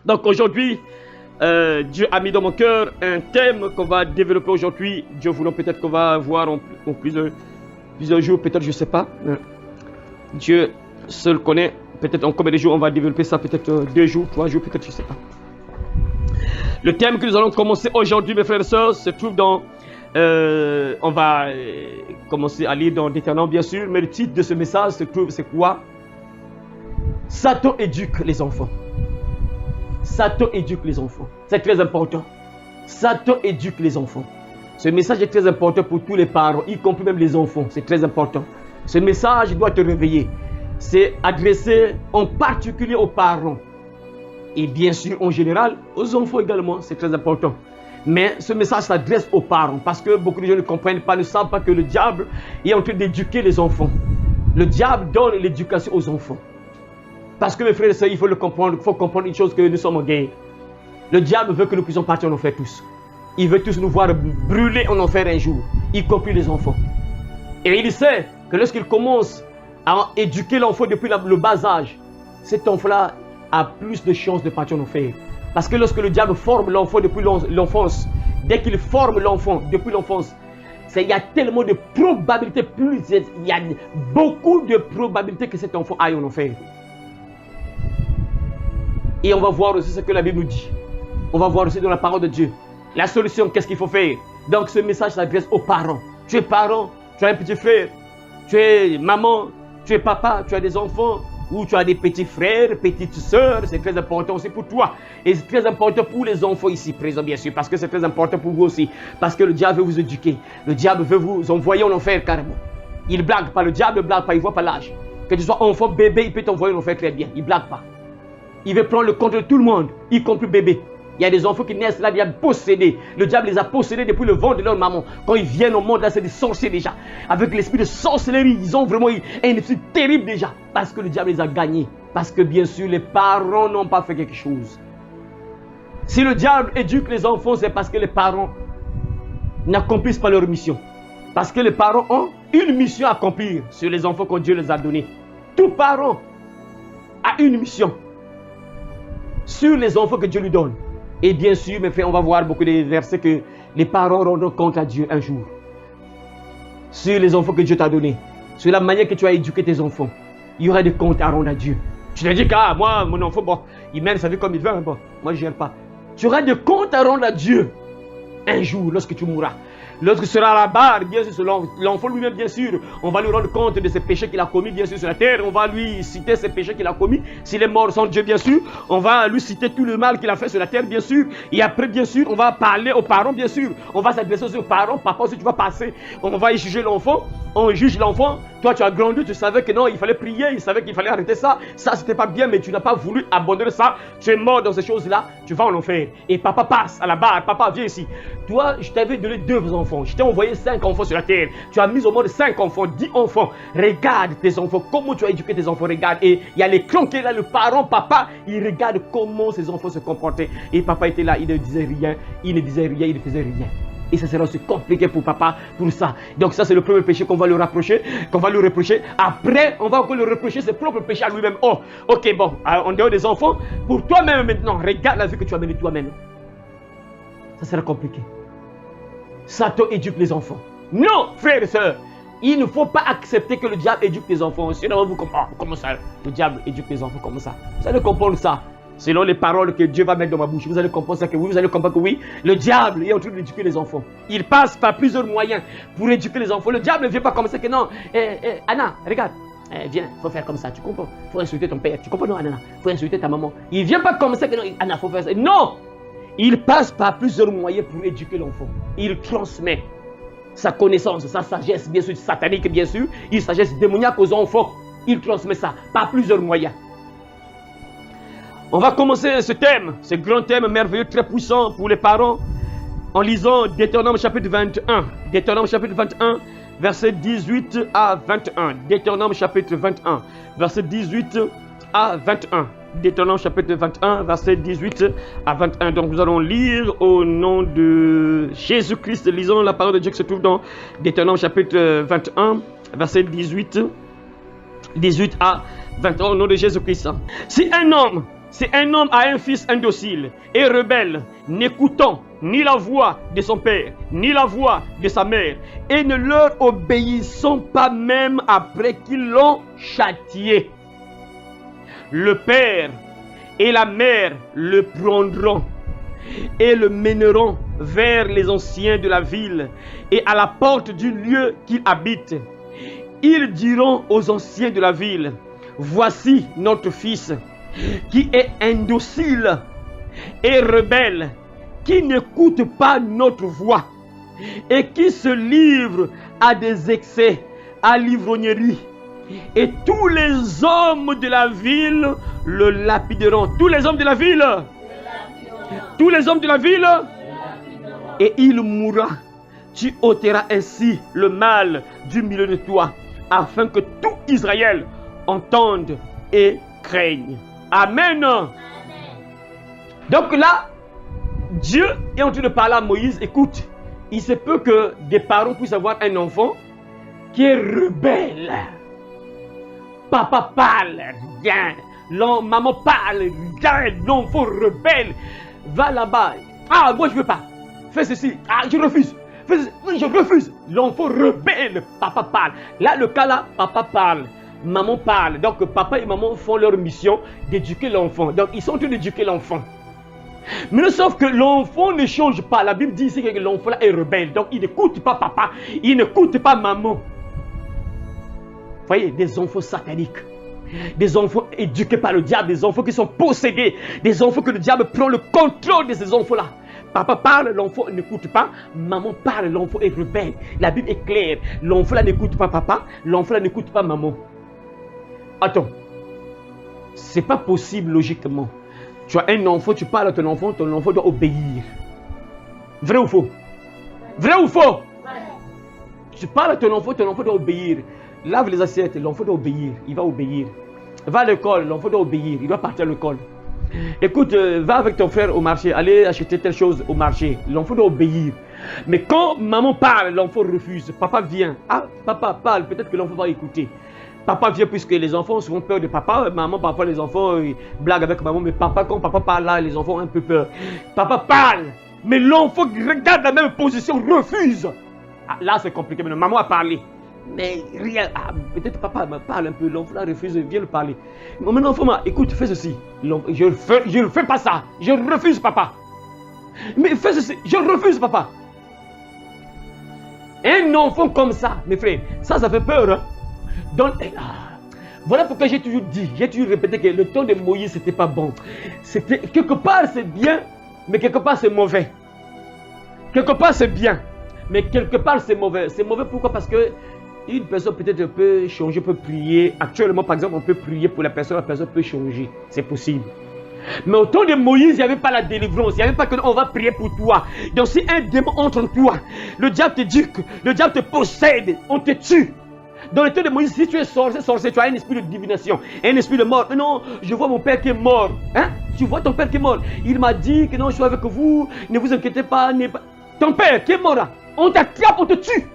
Donc aujourd'hui, Dieu a mis dans mon cœur un thème qu'on va développer aujourd'hui. Dieu voulant, peut-être qu'on va voir en plusieurs jours, peut-être, je ne sais pas. Dieu seul connaît. Peut-être en combien de jours on va développer ça, peut-être 2 jours, 3 jours, peut-être, je ne sais pas. Le thème que nous allons commencer aujourd'hui, mes frères et sœurs, se trouve dans... on va commencer à lire dans Deutéronome, bien sûr, mais le titre de ce message se trouve, c'est quoi? Satan éduque les enfants. Satan éduque les enfants. C'est très important. Satan éduque les enfants. Ce message est très important pour tous les parents, y compris même les enfants. C'est très important. Ce message doit te réveiller. C'est adressé en particulier aux parents. Et bien sûr, en général, aux enfants également. C'est très important. Mais ce message s'adresse aux parents parce que beaucoup de gens ne comprennent pas, ne savent pas que le diable est en train d'éduquer les enfants. Le diable donne l'éducation aux enfants. Parce que mes frères et sœurs, il faut le comprendre. Il faut comprendre une chose, que nous sommes en guerre. Le diable veut que nous puissions partir en enfer tous. Il veut tous nous voir brûler en enfer un jour, y compris les enfants. Et il sait que lorsqu'il commence à éduquer l'enfant depuis le bas âge, cet enfant-là a plus de chances de partir en enfer. Parce que lorsque le diable forme l'enfant depuis l'enfance, dès qu'il forme l'enfant depuis l'enfance, il y a tellement de probabilités, il y a beaucoup de probabilités que cet enfant aille en enfer. Et on va voir aussi ce que la Bible nous dit. On va voir aussi dans la parole de Dieu. La solution, qu'est-ce qu'il faut faire? Donc ce message s'adresse aux parents. Tu es parent, tu as un petit frère, tu es maman, tu es papa, tu as des enfants, ou tu as des petits frères, petites sœurs, c'est très important aussi pour toi. Et c'est très important pour les enfants ici présents, bien sûr, parce que c'est très important pour vous aussi. Parce que le diable veut vous éduquer. Le diable veut vous envoyer en enfer carrément. Il ne blague pas, le diable ne blague pas, il ne voit pas l'âge. Que tu sois enfant, bébé, il peut t'envoyer en enfer très bien. Il ne blague pas. Il veut prendre le contrôle de tout le monde, y compris bébé. Il y a des enfants qui naissent là, il y a possédés. Le diable les a possédés depuis le ventre de leur maman. Quand ils viennent au monde, là, c'est des sorciers déjà. Avec l'esprit de sorcellerie, ils ont vraiment un esprit terrible déjà. Parce que le diable les a gagnés. Parce que bien sûr, les parents n'ont pas fait quelque chose. Si le diable éduque les enfants, c'est parce que les parents n'accomplissent pas leur mission. Parce que les parents ont une mission à accomplir sur les enfants que Dieu les a donnés. Tout parent a une mission sur les enfants que Dieu lui donne. Et bien sûr, mes frères, on va voir beaucoup de versets que les parents rendront compte à Dieu un jour. Sur les enfants que Dieu t'a donnés. Sur la manière que tu as éduqué tes enfants. Il y aura des comptes à rendre à Dieu. Tu te dis que moi, mon enfant, bon, il mène sa vie comme il veut. Bon, moi, je ne gère pas. Tu auras des comptes à rendre à Dieu un jour lorsque tu mourras. Lorsque tu seras à la barre, bien sûr, l'enfant lui-même, bien sûr, on va lui rendre compte de ses péchés qu'il a commis, bien sûr, sur la terre. On va lui citer ses péchés qu'il a commis. S'il est mort sans Dieu, bien sûr, on va lui citer tout le mal qu'il a fait sur la terre, bien sûr. Et après, bien sûr, on va parler aux parents, bien sûr. On va s'adresser aussi aux parents. Papa, si tu vas passer, on va y juger l'enfant. On juge l'enfant. Toi, tu as grandi, tu savais que non, il fallait prier, il savait qu'il fallait arrêter ça. Ça, c'était pas bien, mais tu n'as pas voulu abandonner ça. Tu es mort dans ces choses-là, tu vas en enfer. Et papa passe à la barre. Papa, viens ici. Toi, je t'avais donné 2 enfants. Je t'ai envoyé 5 enfants sur la terre. Tu as mis au monde 5 enfants, 10 enfants. Regarde tes enfants, comment tu as éduqué tes enfants. Regarde. Et il y a l'écran qui est là, le parent, papa, il regarde comment ses enfants se comportaient. Et papa était là, il ne disait rien, il ne faisait rien. Et ça sera aussi compliqué pour papa, pour ça. Donc ça, c'est le premier péché qu'on va lui reprocher. Après, on va encore lui reprocher ses propres péchés à lui-même. Oh, ok, bon, en dehors des enfants, pour toi-même maintenant, regarde la vie que tu as menée toi-même. Ça sera compliqué. Satan éduque les enfants. Non, frères et sœurs, il ne faut pas accepter que le diable éduque les enfants. Sinon, vous comment ça, le diable éduque les enfants, comment ça? Vous allez comprendre ça. Selon les paroles que Dieu va mettre dans ma bouche, vous allez comprendre ça, que oui, vous allez comprendre que oui, le diable est en train d'éduquer les enfants. Il passe par plusieurs moyens pour éduquer les enfants. Le diable ne vient pas comme ça que non. Anna, regarde, viens, il faut faire comme ça, tu comprends? Il faut insulter ton père, tu comprends? Non, Anna, il faut insulter ta maman. Il ne vient pas comme ça que non, Anna, il faut faire ça. Non! Il passe par plusieurs moyens pour éduquer l'enfant. Il transmet sa connaissance, sa sagesse, bien sûr, satanique, bien sûr, une sagesse démoniaque aux enfants. Il transmet ça par plusieurs moyens. On va commencer ce thème, ce grand thème merveilleux, très puissant pour les parents, en lisant Deutéronome chapitre 21. Deutéronome chapitre 21, verset 18 à 21. Deutéronome chapitre 21, verset 18 à 21. Deutéronome chapitre 21, verset 18 à 21. Donc nous allons lire au nom de Jésus-Christ. Lisons la parole de Dieu qui se trouve dans Deutéronome chapitre 21, verset 18 à 21, au nom de Jésus-Christ. Si un homme Si un homme a un fils indocile et rebelle, n'écoutant ni la voix de son père, ni la voix de sa mère, et ne leur obéissant pas même après qu'ils l'ont châtié, le père et la mère le prendront et le mèneront vers les anciens de la ville et à la porte du lieu qu'il habite. Ils diront aux anciens de la ville, voici notre fils qui est indocile et rebelle, qui n'écoute pas notre voix et qui se livre à des excès, à l'ivrognerie. Et tous les hommes de la ville le lapideront. Tous les hommes de la ville. Tous les hommes de la ville. Et il mourra. Tu ôteras ainsi le mal du milieu de toi, afin que tout Israël entende et craigne. Amen. Donc là, Dieu est en train de parler à Moïse. Écoute, il se peut que des parents puissent avoir un enfant qui est rebelle. Papa parle, rien. Maman parle, rien. L'enfant rebelle. Va là-bas. Ah, moi je ne veux pas. Fais ceci. Ah, je refuse. Fais ceci. Oui, je refuse. L'enfant rebelle. Papa parle. Là, le cas là, papa parle. Maman parle. Donc, papa et maman font leur mission d'éduquer l'enfant. Donc, ils sont en train d'éduquer l'enfant. Mais sauf que l'enfant ne change pas. La Bible dit ici que l'enfant là est rebelle. Donc, il n'écoute pas papa. Il n'écoute pas maman. Vous voyez, des enfants sataniques. Des enfants éduqués par le diable. Des enfants qui sont possédés. Des enfants que le diable prend le contrôle de ces enfants-là. Papa parle, l'enfant n'écoute pas. Maman parle, l'enfant est rebelle. La Bible est claire. L'enfant là n'écoute pas papa. L'enfant là n'écoute pas maman. Attends. C'est pas possible logiquement. Tu as un enfant, tu parles à ton enfant doit obéir. Vrai ou faux? Vrai ou faux? Tu parles à ton enfant doit obéir. Lave les assiettes, l'enfant doit obéir. Il va obéir. Va à l'école, l'enfant doit obéir. Il doit partir à l'école. Écoute, va avec ton frère au marché, allez acheter telle chose au marché. L'enfant doit obéir. Mais quand maman parle, l'enfant refuse. Papa vient. Ah, papa parle, peut-être que l'enfant va écouter. Papa vient puisque les enfants ont souvent peur de papa. Maman, parfois les enfants blaguent avec maman. Mais papa, quand papa parle là, les enfants ont un peu peur. Papa parle. Mais l'enfant regarde la même position, refuse. Ah, là, c'est compliqué. Mais maman a parlé. Mais rien. Ah, peut-être papa me parle un peu. L'enfant là refuse, viens le parler. Mais l'enfant, écoute, fais ceci. Je ne fais pas ça. Je refuse, papa. Mais fais ceci. Je refuse, papa. Un enfant comme ça, mes frères, ça fait peur. Hein? Donc, voilà pourquoi j'ai toujours dit, j'ai toujours répété que le temps de Moïse, c'était pas bon. C'était, quelque part, c'est bien, mais quelque part, c'est mauvais. Quelque part, c'est bien, mais quelque part, c'est mauvais. C'est mauvais pourquoi? Parce que une personne peut-être peut changer, peut prier. Actuellement, par exemple, on peut prier pour la personne peut changer. C'est possible. Mais au temps de Moïse, il n'y avait pas la délivrance. Il n'y avait pas que on va prier pour toi. Donc, si un démon entre en toi, le diable te dit que le diable te possède, on te tue. Dans le temps de Moïse, si tu es sorcier, tu as un esprit de divination, un esprit de mort. Non, je vois mon père qui est mort. Hein? Tu vois ton père qui est mort. Il m'a dit que non, je suis avec vous. Ne vous inquiétez pas. Ton père qui est mort là, on t'attrape, on te tue.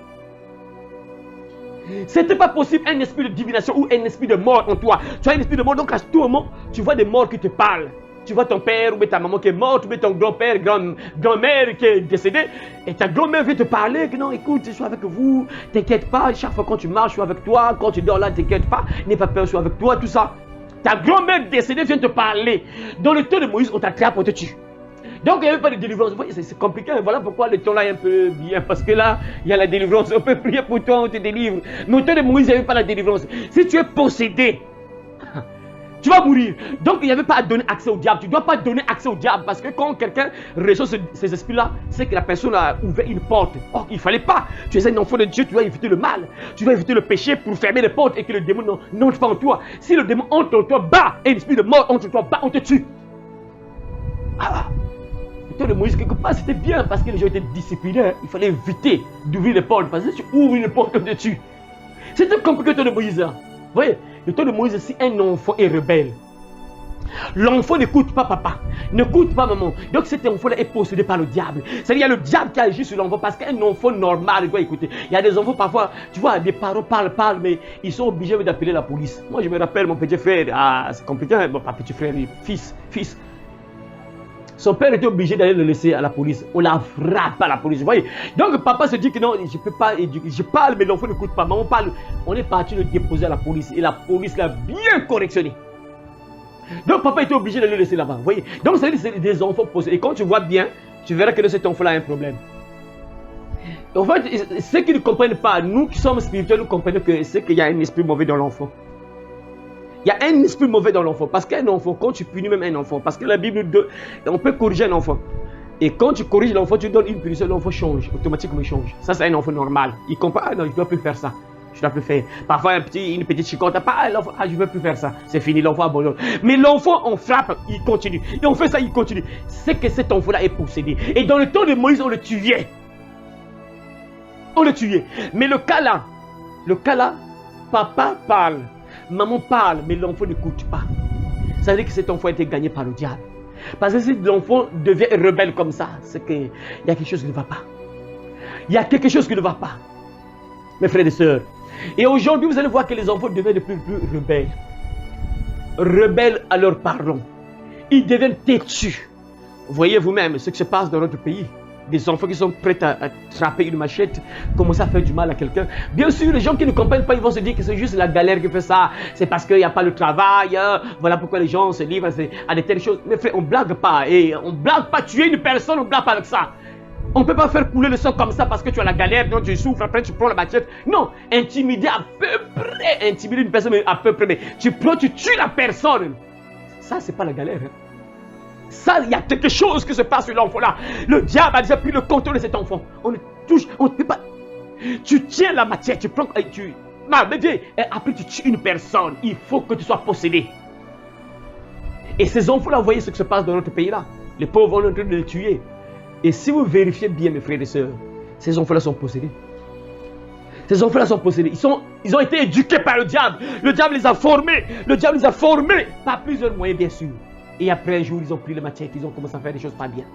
C'était pas possible un esprit de divination ou un esprit de mort en toi. Tu as un esprit de mort, donc à tout moment, tu vois des morts qui te parlent. Tu vois ton père ou ta maman qui est morte, ou ton grand-père, grand-mère qui est décédée. Et ta grand-mère vient te parler que non, écoute, je suis avec vous, t'inquiète pas, chaque fois quand tu marches, je suis avec toi, quand tu dors là, t'inquiète pas, n'aie pas peur, je suis avec toi, tout ça. Ta grand-mère décédée vient te parler. Dans le temps de Moïse, on t'attrape, on te tue. Donc il n'y avait pas de délivrance. C'est compliqué, voilà pourquoi le temps là est un peu bien, parce que là, il y a la délivrance, on peut prier pour toi, on te délivre. Mais au temps de Moïse, il n'y avait pas la délivrance. Si tu es possédé, tu vas mourir. Donc il n'y avait pas à donner accès au diable. Tu ne dois pas donner accès au diable, parce que quand quelqu'un reçoit ces esprits-là, c'est que la personne a ouvert une porte. Or, il ne fallait pas. Tu es un enfant de Dieu, tu dois éviter le mal. Tu dois éviter le péché pour fermer les portes et que le démon n'entre pas en toi. Si le démon entre en toi, bah, et l'esprit de mort entre en toi, bah, on te tue. Le temps de Moïse, quelque part, c'était bien parce que les gens étaient disciplinés. Il fallait éviter d'ouvrir les portes, parce que si tu ouvres une porte, on te tue. C'était compliqué le temps de Moïse. Vous voyez, le temps de Moïse, si un enfant est rebelle, L'enfant n'écoute pas papa, n'écoute pas maman. Donc cet enfant-là est possédé par le diable. C'est-à-dire qu'il y a le diable qui agit sur l'enfant parce qu'un enfant normal doit écouter. Il y a des enfants parfois, tu vois, des parents parlent, mais ils sont obligés d'appeler la police. Moi je me rappelle mon petit frère, c'est compliqué, bon pas petit frère, fils. Son père était obligé d'aller le laisser à la police. On l'a frappé à la police. Vous voyez? Donc papa se dit que non, je ne peux pas éduquer. Je parle, mais l'enfant n'écoute pas. Maman parle. On est parti le déposer à la police. Et la police l'a bien correctionné. Donc papa était obligé de le laisser là-bas. Vous voyez? Donc c'est des enfants possédés. Et quand tu vois bien, tu verras que cet enfant-là a un problème. En fait, ceux qui ne comprennent pas, nous qui sommes spirituels, nous comprenons que c'est qu'il y a un esprit mauvais dans l'enfant. Il y a un esprit mauvais dans l'enfant. Parce qu'un enfant, quand tu punis même un enfant, parce que la Bible, on peut corriger un enfant. Et quand tu corriges l'enfant, tu donnes une punition, l'enfant change, automatiquement il change. Ça, c'est un enfant normal. Il comprend, ah non, je ne dois plus faire ça. Je ne dois plus faire. Parfois, une petite chicotte, je ne veux plus faire ça. C'est fini, l'enfant abandonne. Mais l'enfant, on frappe, il continue. Et on fait ça, il continue. C'est que cet enfant-là est possédé. Et dans le temps de Moïse, on le tuait. On le tuait. Mais le cas là, papa parle. Maman parle, mais l'enfant n'écoute pas. Ça veut dire que cet enfant a été gagné par le diable. Parce que si l'enfant devient rebelle comme ça, c'est qu'il y a quelque chose qui ne va pas. Il y a quelque chose qui ne va pas. Mes frères et sœurs. Et aujourd'hui, vous allez voir que les enfants deviennent de plus en plus rebelles. Rebelles à leurs parents. Ils deviennent têtus. Voyez vous-même ce qui se passe dans notre pays. Des enfants qui sont prêts à attraper une machette, commencer à faire du mal à quelqu'un. Bien sûr, les gens qui ne comprennent pas, ils vont se dire que c'est juste la galère qui fait ça. C'est parce qu'il n'y a pas le travail. Voilà pourquoi les gens se livrent à de telles choses. Mais frère, on ne blague pas. Et on ne blague pas. Tuer une personne, on ne blague pas avec ça. On ne peut pas faire couler le sang comme ça parce que tu as la galère, donc tu souffres, après tu prends la machette. Non, intimider à peu près. Intimider une personne à peu près. Mais tu tues la personne. Ça, c'est pas la galère. Ça, il y a quelque chose qui se passe sur l'enfant là. Le diable a déjà pris le contrôle de cet enfant. On ne touche, on ne peut pas. Tu tiens la matière, tu prends, après tu tues une personne. Il faut que tu sois possédé. Et ces enfants-là, vous voyez ce qui se passe dans notre pays là. Les pauvres sont en train de les tuer. Et si vous vérifiez bien, mes frères et sœurs, ces enfants-là sont possédés. Ces enfants-là sont possédés. Ils ont été éduqués par le diable. Le diable les a formés. Le diable les a formés par plusieurs moyens, bien sûr. Et après un jour, ils ont pris le machette, ils ont commencé à faire des choses pas bien.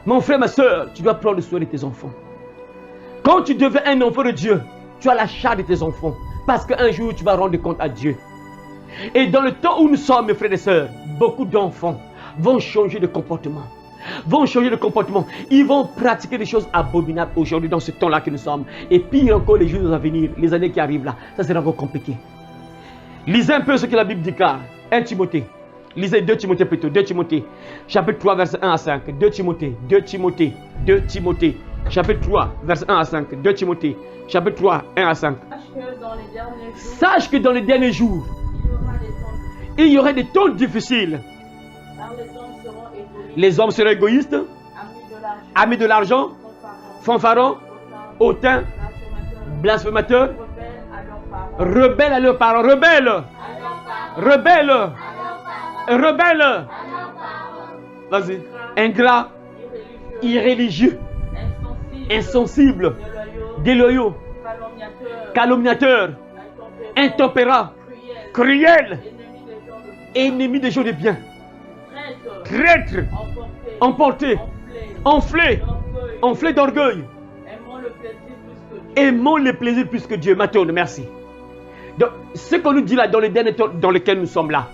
Mon frère, ma soeur, tu dois prendre soin de tes enfants. Quand tu deviens un enfant de Dieu, tu as la charge de tes enfants. Parce qu'un jour, tu vas rendre compte à Dieu. Et dans le temps où nous sommes, mes frères et sœurs, beaucoup d'enfants vont changer de comportement. Ils vont pratiquer des choses abominables aujourd'hui dans ce temps-là que nous sommes. Et pire encore, les jours à venir, les années qui arrivent là, ça sera encore compliqué. Lisez un peu ce que la Bible déclare. 1 Timothée. Lisez 2 Timothée plutôt. 2 Timothée. Chapitre 3, verset 1 à 5. 2 Timothée. Chapitre 3, verset 1 à 5. 2 Timothée. Chapitre 3, 1 à 5. Sache que dans les derniers jours, il y aura des temps difficiles. Les hommes seront égoïstes, amis de l'argent, fanfarons, hautains, blasphémateurs, rebelles à leurs parents, rebelles. Vas-y. Ingrats, irréligieux, insensibles, déloyaux, calomniateurs, intempérants, cruels, ennemis des gens de bien, traîtres, emportés, enflés d'orgueil, aimant le plaisir plus que Dieu. Matthieu, merci. Donc, ce qu'on nous dit là, dans les derniers temps dans lesquels nous sommes là,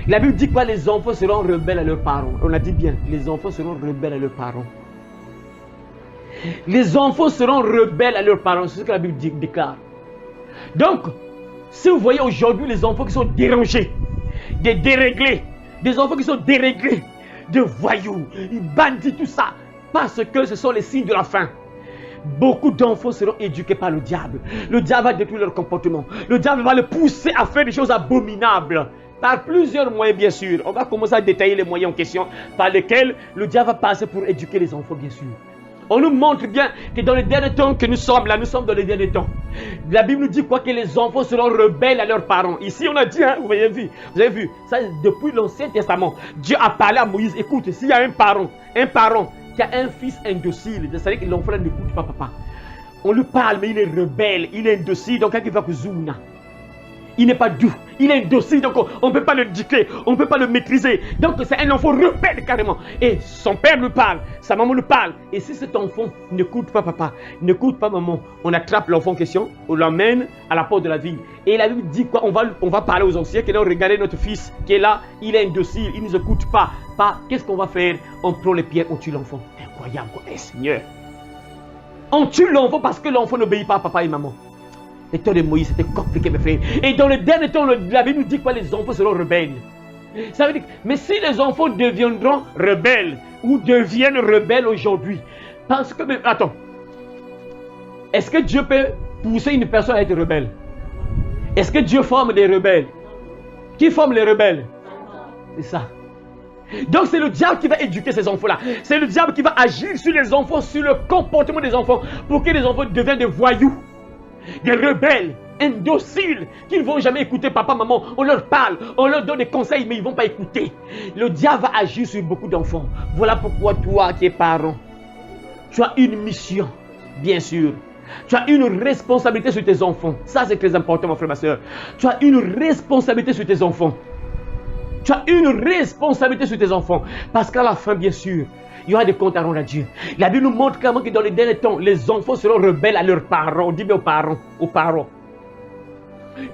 la Bible dit quoi? Les enfants seront rebelles à leurs parents. On a dit bien, les enfants seront rebelles à leurs parents. Les enfants seront rebelles à leurs parents. C'est ce que la Bible déclare. Donc, si vous voyez aujourd'hui les enfants qui sont dérangés, des déréglés, des enfants qui sont déréglés, de voyous, bandits, tout ça, parce que ce sont les signes de la fin. Beaucoup d'enfants seront éduqués par le diable. Le diable va détruire leur comportement. Le diable va les pousser à faire des choses abominables. Par plusieurs moyens, bien sûr. On va commencer à détailler les moyens en question par lesquels le diable va passer pour éduquer les enfants, bien sûr. On nous montre bien que dans les derniers temps que nous sommes là, nous sommes dans les derniers temps. La Bible nous dit quoi? Que les enfants seront rebelles à leurs parents. Ici, on a dit, hein, vous avez vu, ça depuis l'Ancien Testament. Dieu a parlé à Moïse. Écoute, s'il y a un parent qui a un fils indocile, c'est-à-dire que l'enfant n'écoute pas papa. On lui parle, mais il est rebelle, il est indocile, donc quand il va que Zouna, Il n'est pas doux, il est indocile, donc on ne peut pas le dicter, on ne peut pas le maîtriser. Donc c'est un enfant rebelle carrément. Et son père lui parle, sa maman lui parle. Et si cet enfant n'écoute pas papa, n'écoute pas maman, on attrape l'enfant en question, on l'emmène à la porte de la ville. Et la Bible dit quoi? On va parler aux anciens qui ont regardé notre fils qui est là, il est indocile, il ne nous écoute pas. Qu'est-ce qu'on va faire? On prend les pierres, on tue l'enfant. Incroyable quoi, Seigneur. On tue l'enfant parce que l'enfant n'obéit pas à papa et maman. Le temps de Moïse, c'était compliqué, mes frères. Et dans le dernier temps, la Bible nous dit que les enfants seront rebelles. Ça veut dire, mais si les enfants deviendront rebelles, ou deviennent rebelles aujourd'hui, parce que, attends, est-ce que Dieu peut pousser une personne à être rebelle? Est-ce que Dieu forme des rebelles? Qui forme les rebelles? C'est ça. Donc c'est le diable qui va éduquer ces enfants-là. C'est le diable qui va agir sur les enfants, sur le comportement des enfants, pour que les enfants deviennent des voyous. Des rebelles, indociles, qui ne vont jamais écouter papa, maman. On leur parle, on leur donne des conseils, mais ils ne vont pas écouter. Le diable va agir sur beaucoup d'enfants. Voilà pourquoi toi qui es parent, tu as une mission, bien sûr. Tu as une responsabilité sur tes enfants. Ça, c'est très important, mon frère, ma soeur. Tu as une responsabilité sur tes enfants. Tu as une responsabilité sur tes enfants. Parce qu'à la fin, bien sûr, il y aura des comptes à rendre à Dieu. La Bible nous montre clairement que dans les derniers temps, les enfants seront rebelles à leurs parents. On dit bien aux parents.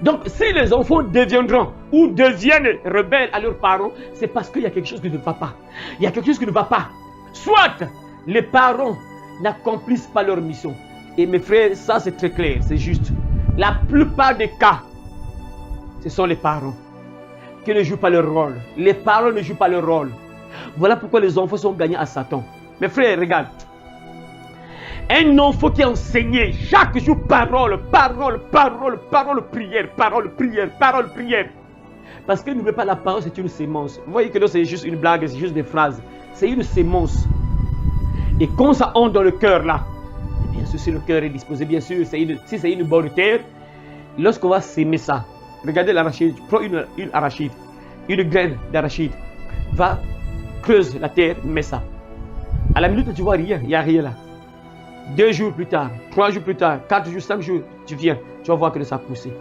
Donc, si les enfants deviendront ou deviennent rebelles à leurs parents, c'est parce qu'il y a quelque chose qui ne va pas. Il y a quelque chose qui ne va pas. Soit les parents n'accomplissent pas leur mission. Et mes frères, ça c'est très clair, c'est juste. La plupart des cas, ce sont les parents qui ne jouent pas leur rôle. Les parents ne jouent pas leur rôle. Voilà pourquoi les enfants sont gagnés à Satan. Mes frères, regarde. Un enfant qui est enseigné chaque jour parole, prière. Parce que n'oubliez pas, la parole c'est une sémence. Vous voyez que là c'est juste une blague, c'est juste des phrases. C'est une sémence. Et quand ça entre dans le cœur là, et bien sûr si le cœur est disposé, bien sûr, si c'est une bonne terre, lorsqu'on va s'aimer ça, regardez l'arachide, prends une arachide, une graine d'arachide, va creuse la terre, mets ça. À la minute tu vois rien, il n'y a rien là. 2 jours plus tard, 3 jours plus tard, 4 jours, 5 jours, tu viens, tu vas voir que ça a poussé.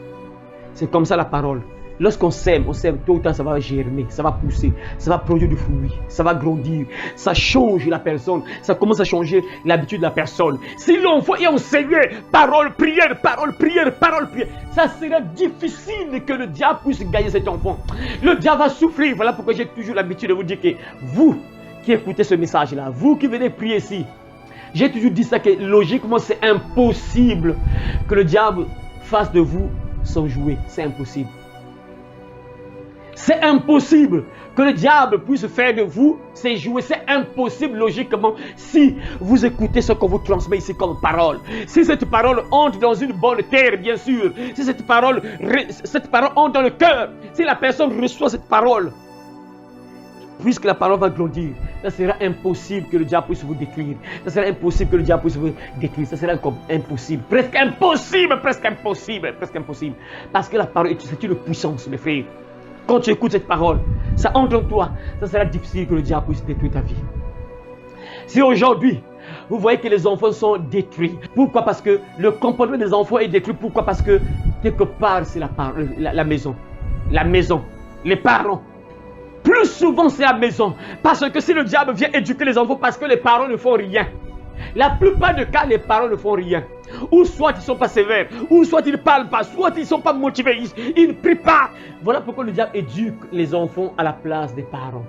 C'est comme ça la parole. Lorsqu'on sème, tôt ou tard, ça va germer, ça va pousser, ça va produire du fruit, ça va grandir, ça change la personne, ça commence à changer l'habitude de la personne. Si l'enfant est enseigné, parole, prière, ça sera difficile que le diable puisse gagner cet enfant. Le diable va souffrir. Voilà pourquoi j'ai toujours l'habitude de vous dire que vous qui écoutez ce message-là, vous qui venez prier ici, j'ai toujours dit ça que logiquement c'est impossible que le diable fasse de vous son jouet. C'est impossible. C'est impossible que le diable puisse faire de vous ses jouets. C'est impossible logiquement si vous écoutez ce qu'on vous transmet ici comme parole. Si cette parole entre dans une bonne terre, bien sûr. Si cette parole entre dans le cœur. Si la personne reçoit cette parole. Puisque la parole va grandir, ça sera impossible que le diable puisse vous détruire. Ça sera impossible que le diable puisse vous détruire. Ça sera impossible. Presque impossible. Parce que la parole, c'est une puissance, mes frères. Quand tu écoutes cette parole, ça entre en toi, ça sera difficile que le diable puisse détruire ta vie. Si aujourd'hui, vous voyez que les enfants sont détruits, pourquoi? Parce que le comportement des enfants est détruit. Pourquoi? Parce que quelque part, c'est la maison. La maison, les parents. Plus souvent, c'est la maison. Parce que si le diable vient éduquer les enfants parce que les parents ne font rien, la plupart des cas, les parents ne font rien. Ou soit ils ne sont pas sévères, ou soit ils ne parlent pas, soit ils ne sont pas motivés, ils ne prient pas. Voilà pourquoi le diable éduque les enfants à la place des parents.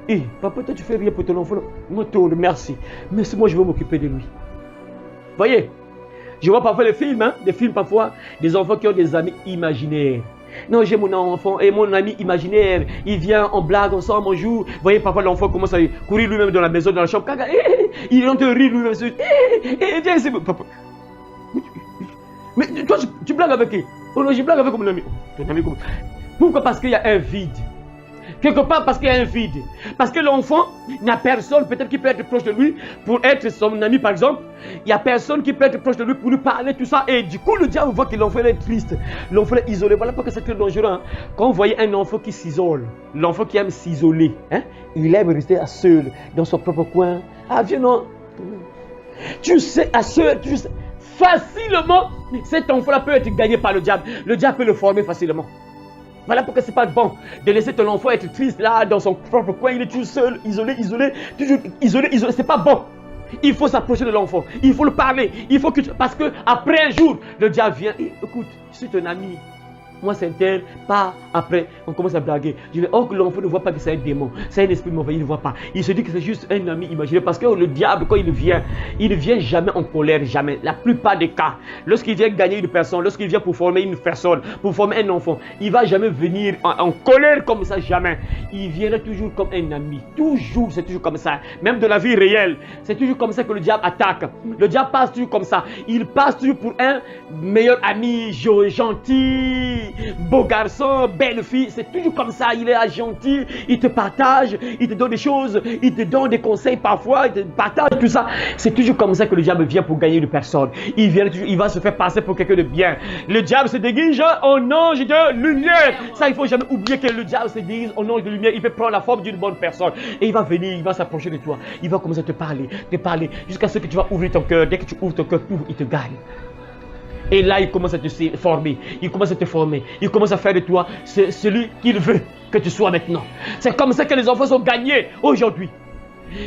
Et papa, toi tu fais rien pour ton enfant. Moi, merci. Merci, moi je vais m'occuper de lui. Voyez, je vois parfois des films parfois, des enfants qui ont des amis imaginaires. Non, j'ai mon enfant et mon ami imaginaire. Il vient, on blague ensemble, on joue. Vous voyez, parfois l'enfant commence à courir lui-même dans la maison, dans la chambre. Il est en train de rire lui-même. Viens ici, papa. Mais toi, tu blagues avec qui? Oh non, je blague avec mon ami. Ton ami comment? Pourquoi? Parce qu'il y a un vide. Quelque part parce qu'il y a un vide. Parce que l'enfant n'a personne peut-être qui peut être proche de lui pour être son ami par exemple. Il n'y a personne qui peut être proche de lui pour lui parler tout ça. Et du coup le diable voit que l'enfant est triste. L'enfant est isolé. Voilà pourquoi c'est très dangereux. Hein? Quand vous voyez un enfant qui s'isole, l'enfant qui aime s'isoler, hein? Il aime rester seul dans son propre coin. Ah viens non. Tu sais, à seul, facilement, cet enfant-là peut être gagné par le diable. Le diable peut le former facilement. Voilà pourquoi c'est pas bon de laisser ton enfant être triste là, dans son propre coin. Il est tout seul, isolé, toujours isolé. C'est pas bon. Il faut s'approcher de l'enfant. Il faut le parler. Il faut que parce que après un jour, le diable vient. Et, écoute, je suis ton ami. Moi, c'est un tel, pas après, on commence à blaguer. Je dis, oh, l'enfant ne voit pas que c'est un démon, c'est un esprit mauvais, il ne voit pas. Il se dit que c'est juste un ami imaginaire. Parce que le diable, quand il ne vient jamais en colère, jamais. La plupart des cas, lorsqu'il vient gagner une personne, lorsqu'il vient pour former une personne, pour former un enfant, il ne va jamais venir en colère comme ça, jamais. Il viendra toujours comme un ami. Toujours, c'est toujours comme ça. Même de la vie réelle, c'est toujours comme ça que le diable attaque. Le diable passe toujours comme ça. Il passe toujours pour un meilleur ami, gentil, beau garçon, belle fille, c'est toujours comme ça. Il est gentil, il te partage, il te donne des choses, il te donne des conseils parfois, il te partage tout ça. C'est toujours comme ça que le diable vient pour gagner une personne. Il va se faire passer pour quelqu'un de bien. Le diable se déguise en ange de lumière. Ça, il ne faut jamais oublier que le diable se déguise en ange de lumière. Il peut prendre la forme d'une bonne personne et il va venir, il va s'approcher de toi. Il va commencer à te parler, jusqu'à ce que tu vas ouvrir ton cœur. Dès que tu ouvres ton cœur, il te gagne. Et là, il commence à te former. Il commence à te former. Il commence à faire de toi celui qu'il veut que tu sois maintenant. C'est comme ça que les enfants sont gagnés aujourd'hui.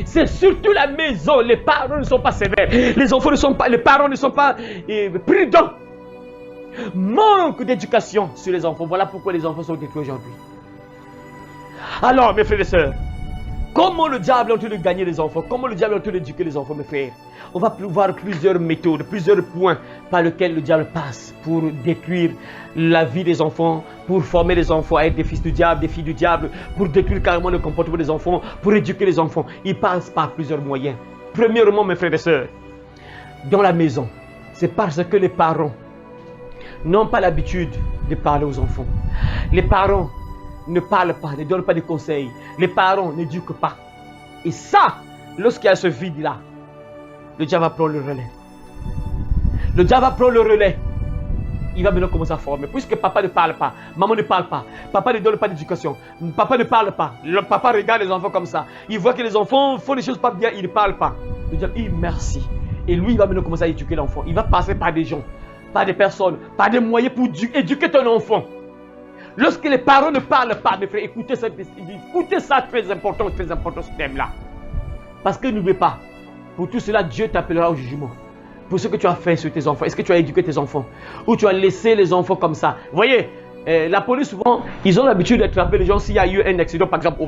C'est surtout la maison. Les parents ne sont pas sévères. Les parents ne sont pas prudents. Manque d'éducation sur les enfants. Voilà pourquoi les enfants sont détruits aujourd'hui. Alors, mes frères et sœurs, comment le diable est en train de gagner les enfants? Comment le diable est en train d'éduquer les enfants, mes frères? On va voir plusieurs méthodes, plusieurs points par lesquels le diable passe pour détruire la vie des enfants, pour former les enfants à être des fils du diable, des filles du diable, pour détruire carrément le comportement des enfants, pour éduquer les enfants. Il passe par plusieurs moyens. Premièrement, mes frères et sœurs, dans la maison, c'est parce que les parents n'ont pas l'habitude de parler aux enfants. Les parents ne parlent pas, ne donnent pas de conseils. Les parents n'éduquent pas. Et ça, lorsqu'il y a ce vide-là, le diable va prendre le relais. Le diable va prendre le relais. Il va maintenant commencer à former. Puisque papa ne parle pas, maman ne parle pas, papa ne donne pas d'éducation, papa ne parle pas. Le papa regarde les enfants comme ça. Il voit que les enfants font des choses pas bien, il ne parle pas. Le diable, il merci. Et lui, il va maintenant commencer à éduquer l'enfant. Il va passer par des gens, par des personnes, par des moyens pour éduquer ton enfant. Lorsque les parents ne parlent pas, mes frères, écoutez ça, très important ce thème-là. Parce que n'oubliez pas, pour tout cela, Dieu t'appellera au jugement. Pour ce que tu as fait sur tes enfants. Est-ce que tu as éduqué tes enfants? Ou tu as laissé les enfants comme ça? Vous voyez, la police, souvent, ils ont l'habitude d'attraper les gens s'il y a eu un accident, par exemple.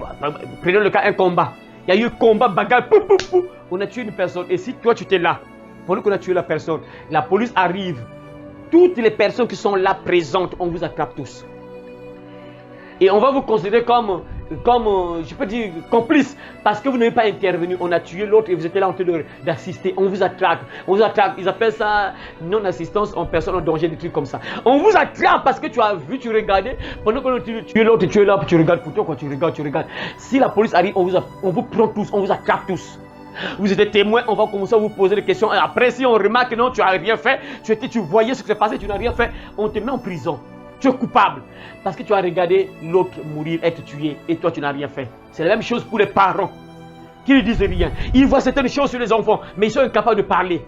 Prenons le cas, un combat. Il y a eu un combat, bagarre, pou, pou, pou. On a tué une personne. Et si toi, tu étais là, pendant qu'on a tué la personne, la police arrive. Toutes les personnes qui sont là présentes, on vous attrape tous. Et on va vous considérer comme je peux dire, complice. Parce que vous n'avez pas intervenu. On a tué l'autre et vous étiez là en train d'assister. On vous attrape. Ils appellent ça non-assistance en personne en danger, des trucs comme ça. On vous attrape parce que tu as vu, tu regardais. Pendant qu'on a tué l'autre et tu es là, tu regardes pour toi. Quand tu regardes. Si la police arrive, on vous prend tous. On vous attrape tous. Vous êtes témoins, on va commencer à vous poser des questions. Et après, si on remarque que non, tu n'as rien fait, tu voyais ce qui s'est passé, tu n'as rien fait, on te met en prison. Tu es coupable parce que tu as regardé l'autre mourir, être tué et toi tu n'as rien fait. C'est la même chose pour les parents qui ne disent rien. Ils voient certaines choses sur les enfants, mais ils sont incapables de parler.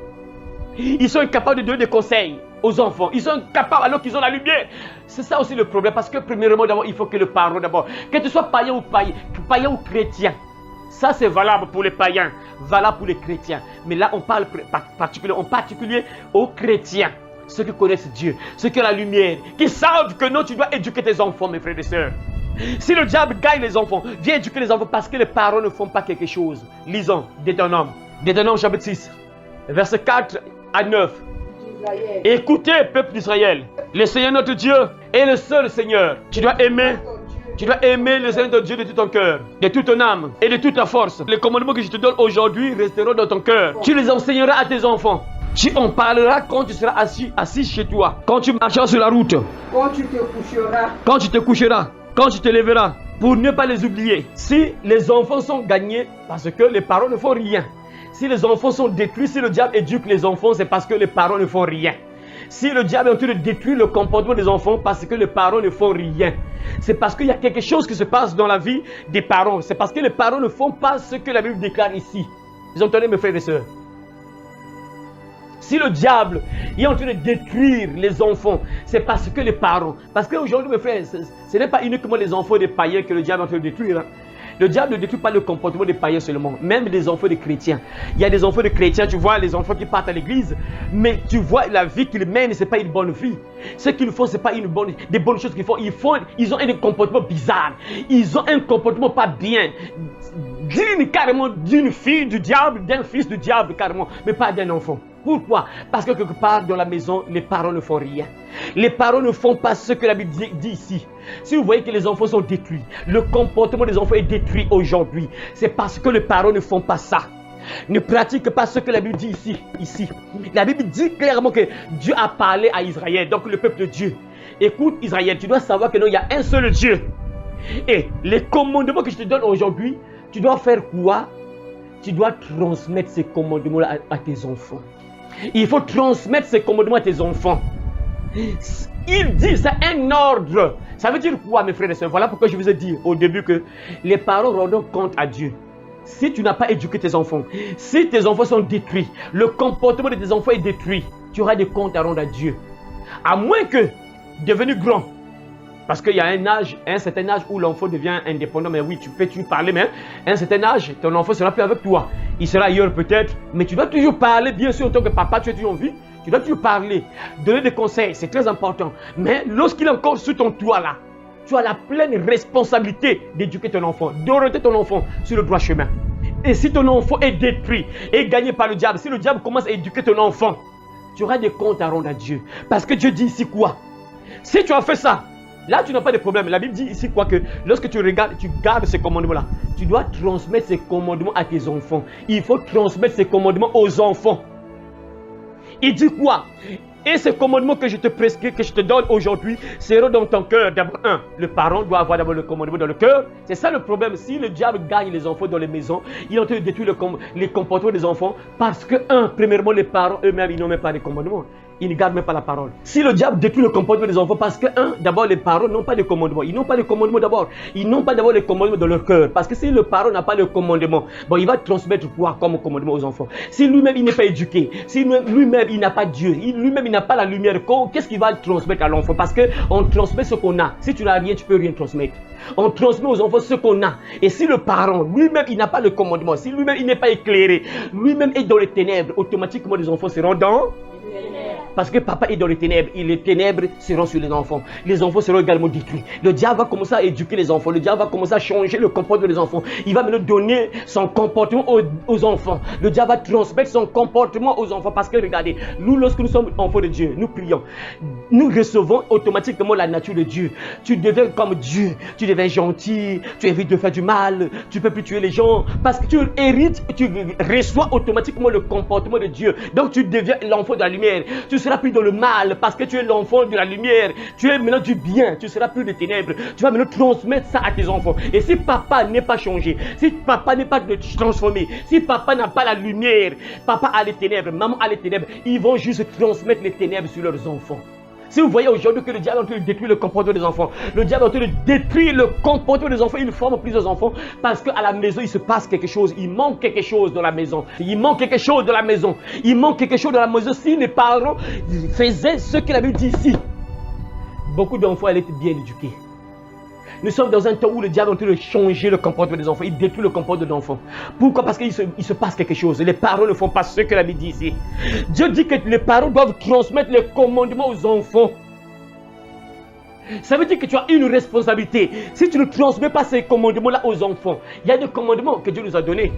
Ils sont incapables de donner des conseils aux enfants. Ils sont incapables alors qu'ils ont la lumière. C'est ça aussi le problème parce que premièrement d'abord il faut que le parent d'abord, que tu sois païen ou chrétien. Ça c'est valable pour les païens, valable pour les chrétiens. Mais là on parle en particulier aux chrétiens. Ceux qui connaissent Dieu, ceux qui ont la lumière, qui savent que non, tu dois éduquer tes enfants, mes frères et sœurs. Si le diable gagne les enfants, viens éduquer les enfants parce que les parents ne font pas quelque chose. Lisons Deutéronome chapitre 6, versets 4 à 9. Écoutez, peuple d'Israël, le Seigneur notre Dieu est le seul Seigneur. Tu dois aimer le Seigneur ton Dieu de tout ton cœur, de toute ton âme et de toute ta force. Les commandements que je te donne aujourd'hui resteront dans ton cœur. Tu les enseigneras à tes enfants. Tu en parleras quand tu seras assis chez toi, quand tu marcheras sur la route, quand tu te coucheras, quand tu te lèveras, pour ne pas les oublier. Si les enfants sont gagnés, parce que les parents ne font rien. Si les enfants sont détruits, si le diable éduque les enfants, c'est parce que les parents ne font rien. Si le diable est en train de détruire le comportement des enfants parce que les parents ne font rien, c'est parce qu'il y a quelque chose qui se passe dans la vie des parents. C'est parce que les parents ne font pas ce que la Bible déclare ici. Vous entendez, mes frères et sœurs? Si le diable est en train de détruire les enfants, c'est parce que les parents... Parce qu'aujourd'hui, mes frères, ce n'est pas uniquement les enfants des païens que le diable est en train de détruire. Hein. Le diable ne détruit pas le comportement des païens seulement, même des enfants de chrétiens. Il y a des enfants de chrétiens, tu vois, les enfants qui partent à l'église, mais tu vois la vie qu'ils mènent, ce n'est pas une bonne vie. Ce qu'ils font, ce n'est pas des bonnes choses qu'ils font. Ils ont un comportement bizarre. Ils ont un comportement pas bien. Carrément d'une fille du diable, d'un fils du diable, carrément, mais pas d'un enfant. Pourquoi? Parce que quelque part dans la maison, les parents ne font rien. Les parents ne font pas ce que la Bible dit ici. Si vous voyez que les enfants sont détruits, le comportement des enfants est détruit aujourd'hui, c'est parce que les parents ne font pas ça. Ne pratiquent pas ce que la Bible dit ici. La Bible dit clairement que Dieu a parlé à Israël, donc le peuple de Dieu. Écoute Israël, tu dois savoir que non, il y a un seul Dieu. Et les commandements que je te donne aujourd'hui, tu dois faire quoi? Tu dois transmettre ces commandements à tes enfants. Il faut transmettre ces commandements à tes enfants. Il dit, c'est un ordre. Ça veut dire quoi, mes frères et sœurs? Voilà pourquoi je vous ai dit au début que les parents rendent compte à Dieu. Si tu n'as pas éduqué tes enfants, si tes enfants sont détruits, le comportement de tes enfants est détruit, tu auras des comptes à rendre à Dieu. À moins que, devenu grand, parce qu'il y a un certain âge où l'enfant devient indépendant, mais oui, tu peux parler, mais à un certain âge, ton enfant sera plus avec toi. Il sera ailleurs peut-être, mais tu dois toujours parler, bien sûr, en tant que papa, tu es toujours en vie, tu dois toujours parler, donner des conseils, c'est très important. Mais lorsqu'il est encore sous ton toit là, tu as la pleine responsabilité d'éduquer ton enfant, d'orienter ton enfant sur le droit chemin. Et si ton enfant est détruit et gagné par le diable, si le diable commence à éduquer ton enfant, tu auras des comptes à rendre à Dieu. Parce que Dieu dit ici quoi? Si tu as fait ça, là, tu n'as pas de problème. La Bible dit ici quoi que lorsque tu regardes, tu gardes ces commandements-là. Tu dois transmettre ces commandements à tes enfants. Il faut transmettre ces commandements aux enfants. Il dit quoi? Et ces commandements que je te prescris, que je te donne aujourd'hui, seront dans ton cœur. D'abord, le parent doit avoir d'abord le commandement dans le cœur. C'est ça le problème. Si le diable gagne les enfants dans les maisons, il est en train de détruire les comportements des enfants parce que, premièrement, les parents eux-mêmes, ils n'ont même pas de commandement. Ils ne gardent même pas la parole. Si le diable détruit le comportement des enfants, parce que, d'abord, les parents n'ont pas de commandement. Ils n'ont pas de commandement d'abord. Ils n'ont pas d'abord le commandement dans leur cœur. Parce que si le parent n'a pas le commandement, il va transmettre quoi comme commandement aux enfants? Si lui-même, il n'est pas éduqué, si lui-même, il n'a pas Dieu, lui-même, il n'a pas la lumière, qu'est-ce qu'il va transmettre à l'enfant? Parce qu'on transmet ce qu'on a. Si tu n'as rien, tu ne peux rien transmettre. On transmet aux enfants ce qu'on a. Et si le parent, lui-même, il n'a pas le commandement, si lui-même, il n'est pas éclairé, lui-même est dans les ténèbres, automatiquement, les enfants seront dans... Parce que papa est dans les ténèbres et les ténèbres seront sur les enfants. Les enfants seront également détruits. Le diable va commencer à éduquer les enfants. Le diable va commencer à changer le comportement des enfants. Il va maintenant donner son comportement aux enfants. Le diable va transmettre son comportement aux enfants. Parce que regardez, nous lorsque nous sommes enfants de Dieu, nous prions. Nous recevons automatiquement la nature de Dieu. Tu deviens comme Dieu. Tu deviens gentil. Tu évites de faire du mal. Tu ne peux plus tuer les gens. Parce que tu hérites, tu reçois automatiquement le comportement de Dieu. Donc tu deviens l'enfant de la lumière. Tu seras plus dans le mal parce que tu es l'enfant de la lumière. Tu es maintenant du bien. Tu seras plus de ténèbres. Tu vas maintenant transmettre ça à tes enfants. Et si papa n'est pas changé, si papa n'est pas transformé, si papa n'a pas la lumière, papa a les ténèbres, maman a les ténèbres, ils vont juste transmettre les ténèbres sur leurs enfants. Si vous voyez aujourd'hui que le diable est en train de détruire le comportement des enfants, le diable est en train de détruire le comportement des enfants, il forme plusieurs enfants parce qu'à la maison il se passe quelque chose, il manque quelque chose dans la maison. Il manque quelque chose dans la maison. Il manque quelque chose dans la maison. Si les parents faisaient ce que la Bible dit ici, beaucoup d'enfants allaient être bien éduqués. Nous sommes dans un temps où le diable est en train de changer le comportement des enfants. Il détruit le comportement de l'enfant. Pourquoi? Parce qu'il se passe quelque chose. Les parents ne font pas ce que la Bible dit ici. Dieu dit que les parents doivent transmettre les commandements aux enfants. Ça veut dire que tu as une responsabilité. Si tu ne transmets pas ces commandements-là aux enfants, il y a des commandements que Dieu nous a donnés.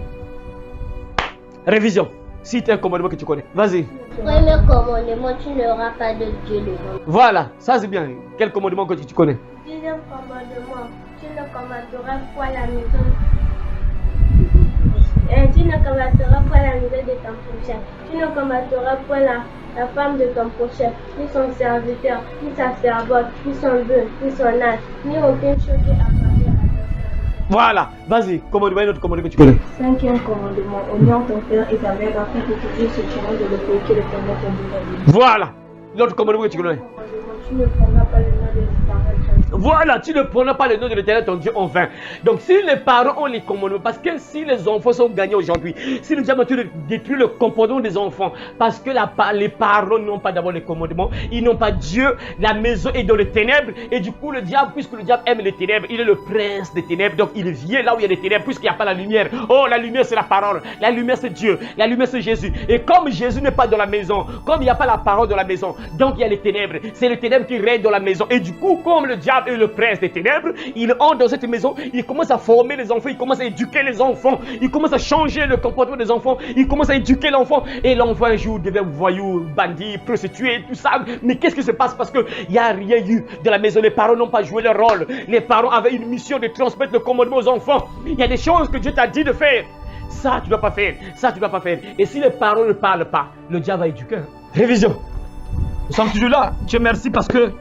Révision. Si tu as un commandement que tu connais, vas-y. Premier commandement, tu n'auras pas de Dieu devant. Voilà, ça c'est bien. Quel commandement que tu connais? Deuxième commandement, tu ne commanderas pas la maison. Tu ne commanderas pas la maison de ton prochain. Tu ne commanderas pas la femme de ton prochain, ni son serviteur, ni sa servante, ni son bœuf, ni son âne, ni aucune chose qui appartient à ton serviteur. Voilà, vas-y, commandement, un autre commandement que tu connais. Cinquième commandement, honore ton père et ta mère afin que tu puisses se chemin de le pays que l'Éternel t'a donné. Voilà, l'autre commandement que tu connais. Tu ne prendras pas le nom de l'Éternel. Voilà, tu ne prendras pas le nom de l'Éternel ton Dieu en vain. Donc si les parents ont les commandements, parce que si les enfants sont gagnés aujourd'hui, si le diable détruit le comportement des enfants, parce que les parents n'ont pas d'abord les commandements, ils n'ont pas Dieu, la maison est dans les ténèbres, et du coup le diable, puisque le diable aime les ténèbres, il est le prince des ténèbres, donc il vient là où il y a des ténèbres, puisqu'il n'y a pas la lumière. Oh, la lumière c'est la parole, la lumière c'est Dieu, la lumière c'est Jésus. Et comme Jésus n'est pas dans la maison, comme il n'y a pas la parole dans la maison, donc il y a les ténèbres, c'est les ténèbres qui règnent dans la maison. Et du coup, comme le diable est le prince des ténèbres, il entre dans cette maison, il commence à former les enfants, il commence à éduquer les enfants, il commence à changer le comportement des enfants, il commence à éduquer l'enfant, et l'enfant un jour devient voyou, bandit, prostitué, tout ça. Mais qu'est-ce qui se passe? Parce qu'il n'y a rien eu de la maison, les parents n'ont pas joué leur rôle, les parents avaient une mission de transmettre le commandement aux enfants. Il y a des choses que Dieu t'a dit de faire, ça tu ne dois pas faire, ça tu ne dois pas faire. Et si les parents ne parlent pas, le diable va éduquer. Révision. Nous sommes toujours là. Dieu merci parce que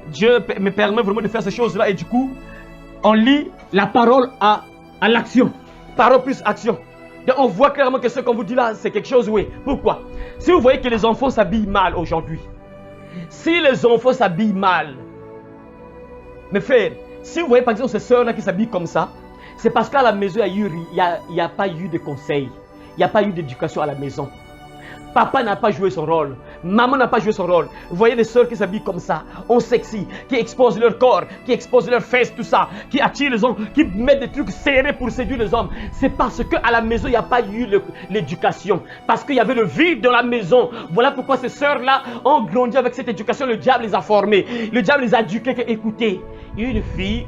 Dieu me permet vraiment de faire ces choses-là. Et du coup, on lit la parole à l'action. Parole plus action. Donc on voit clairement que ce qu'on vous dit là, c'est quelque chose, oui. Pourquoi? Si vous voyez que les enfants s'habillent mal aujourd'hui, si les enfants s'habillent mal, mes frères, si vous voyez par exemple ces sœurs-là qui s'habillent comme ça, c'est parce qu'à la maison, il n'y a pas eu de conseil. Il n'y a pas eu d'éducation à la maison. Papa n'a pas joué son rôle. Maman n'a pas joué son rôle. Vous voyez les sœurs qui s'habillent comme ça, en sexy, qui exposent leur corps, qui exposent leurs fesses, tout ça, qui attirent les hommes, qui mettent des trucs serrés pour séduire les hommes. C'est parce qu'à la maison, il n'y a pas eu l'éducation. Parce qu'il y avait le vide dans la maison. Voilà pourquoi ces sœurs-là ont grandi avec cette éducation. Le diable les a formées. Le diable les a éduquées. Écoutez, une fille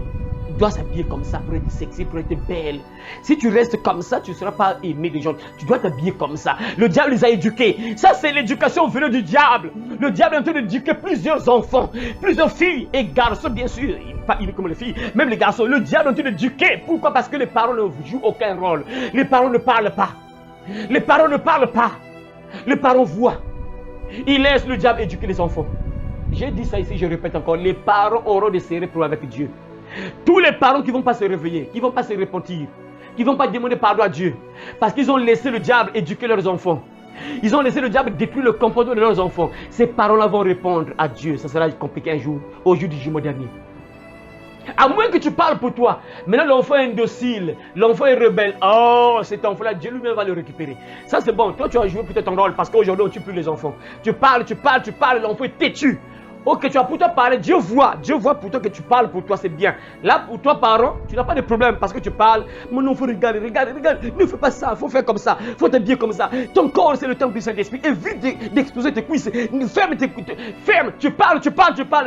doit s'habiller comme ça pour être sexy, pour être belle. Si tu restes comme ça, tu ne seras pas aimé des gens. Tu dois t'habiller comme ça. Le diable les a éduqués. Ça, c'est l'éducation venue du diable. Le diable est en train d'éduquer plusieurs enfants, plusieurs filles et garçons, bien sûr. Pas uniquement les filles, même les garçons. Le diable est en train d'éduquer. Pourquoi? Parce que les parents ne jouent aucun rôle. Les parents ne parlent pas. Les parents ne parlent pas. Les parents voient. Ils laissent le diable éduquer les enfants. J'ai dit ça ici, je répète encore. Les parents auront des sérieux problèmes avec Dieu. Tous les parents qui ne vont pas se réveiller, qui ne vont pas se repentir, qui ne vont pas demander pardon à Dieu, parce qu'ils ont laissé le diable éduquer leurs enfants. Ils ont laissé le diable détruire le comportement de leurs enfants. Ces parents-là vont répondre à Dieu. Ça sera compliqué un jour, au jour du jugement dernier. À moins que tu parles pour toi. Maintenant, l'enfant est indocile, l'enfant est rebelle. Oh, cet enfant-là, Dieu lui-même va le récupérer. Ça, c'est bon. Toi, tu as joué peut-être ton rôle, parce qu'aujourd'hui, on ne tue plus les enfants. Tu parles, l'enfant est têtu. Ok, tu as pour toi parler, Dieu voit pour toi que tu parles pour toi, c'est bien. Là, pour toi, parent, tu n'as pas de problème parce que tu parles. Mon enfant, regarde, ne fais pas ça, il faut faire comme ça, il faut t'habiller comme ça. Ton corps, c'est le temple du Saint-Esprit. Évite d'exposer tes cuisses, ferme, tu parles.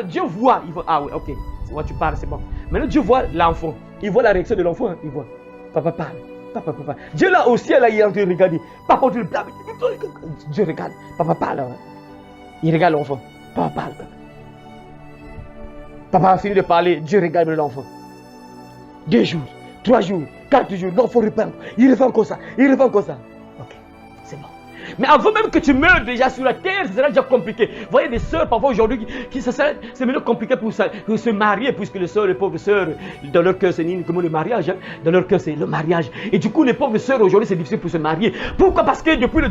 Dieu voit. Ah oui, ok, c'est moi, tu parles, c'est bon. Maintenant, Dieu voit l'enfant, il voit la réaction de l'enfant, il voit. Papa parle. Papa. Dieu là au ciel, là, il est en train de regarder. Papa, Dieu regarde, papa parle. Il regarde l'enfant, papa parle. Papa a fini de parler, Dieu regarde l'enfant. 2 jours, 3 jours, 4 jours, l'enfant répond. Il revient comme ça, Ok, c'est bon. Mais avant même que tu meurs déjà sur la terre, ce sera déjà compliqué. Vous voyez des sœurs parfois aujourd'hui, c'est maintenant compliqué pour se marier, puisque les pauvres sœurs, dans leur cœur c'est uniquement le mariage. Hein? Dans leur cœur c'est le mariage. Et du coup les pauvres sœurs aujourd'hui c'est difficile pour se marier. Pourquoi? Parce que depuis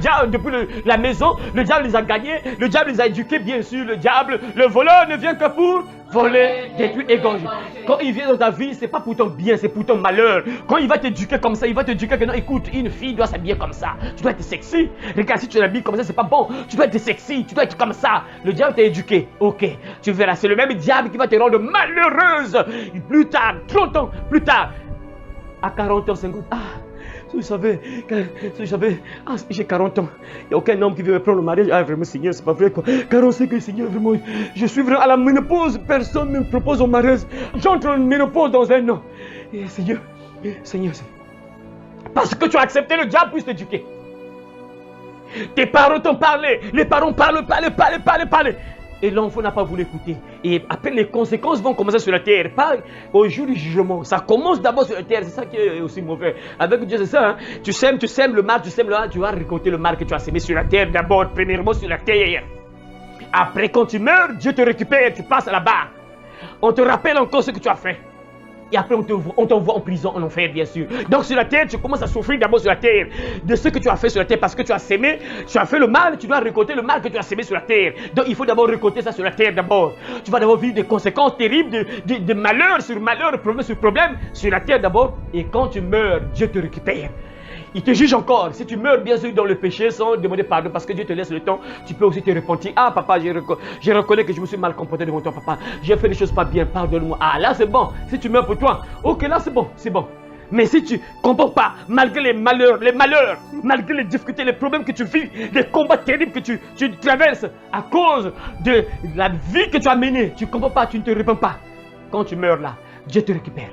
la maison, le diable les a gagnés, le diable les a éduqués, bien sûr. Le diable, le voleur ne vient que pour voler, détruire, égorger. Quand il vient dans ta vie, c'est pas pour ton bien, c'est pour ton malheur. Quand il va t'éduquer comme ça, il va t'éduquer que non, écoute, une fille doit s'habiller comme ça. Tu dois être sexy. Regarde, si tu l'habilles comme ça, c'est pas bon. Tu dois être sexy, tu dois être comme ça. Le diable t'a éduqué. Ok, tu verras, c'est le même diable qui va te rendre malheureuse. Plus tard, 30 ans plus tard, à 40 ans, 50 ans. Ah, si vous savez, j'ai 40 ans. Il n'y a aucun homme qui veut me prendre le mariage. Ah, vraiment, Seigneur, c'est pas vrai quoi. 45 ans, Seigneur, vraiment, je suis vraiment à la ménopause. Personne ne me propose au mariage. J'entre en ménopause dans 1 an. Et Seigneur. Parce que tu as accepté le diable pour t'éduquer. Tes parents t'ont parlé. Les parents parlent. Et l'enfant n'a pas voulu écouter. Et après, les conséquences vont commencer sur la terre. Pas au jour du jugement. Ça commence d'abord sur la terre. C'est ça qui est aussi mauvais. Avec Dieu, c'est ça. Hein? Tu sèmes le mal, tu vas récolter le mal que tu as sémé sur la terre. D'abord, premièrement sur la terre. Après, quand tu meurs, Dieu te récupère. Tu passes à la barre. On te rappelle encore ce que tu as fait. Et après, on t'envoie en prison, en enfer, bien sûr. Donc, sur la terre, tu commences à souffrir d'abord sur la terre. De ce que tu as fait sur la terre. Parce que tu as sémé, tu as fait le mal, tu dois récolter le mal que tu as sémé sur la terre. Donc, il faut d'abord récolter ça sur la terre d'abord. Tu vas d'abord vivre des conséquences terribles, de malheur sur malheur, problème sur problème, sur la terre d'abord. Et quand tu meurs, Dieu te récupère. Il te juge encore. Si tu meurs bien sûr dans le péché sans demander pardon parce que Dieu te laisse le temps, tu peux aussi te repentir. Ah papa, je reconnais que je me suis mal comporté devant toi papa. J'ai fait des choses pas bien, pardonne-moi. Ah là c'est bon. Si tu meurs pour toi, ok là c'est bon, c'est bon. Mais si tu ne comprends pas, malgré les malheurs, malgré les difficultés, les problèmes que tu vis, les combats terribles que tu traverses à cause de la vie que tu as menée, tu ne comprends pas, tu ne te repens pas. Quand tu meurs là, Dieu te récupère.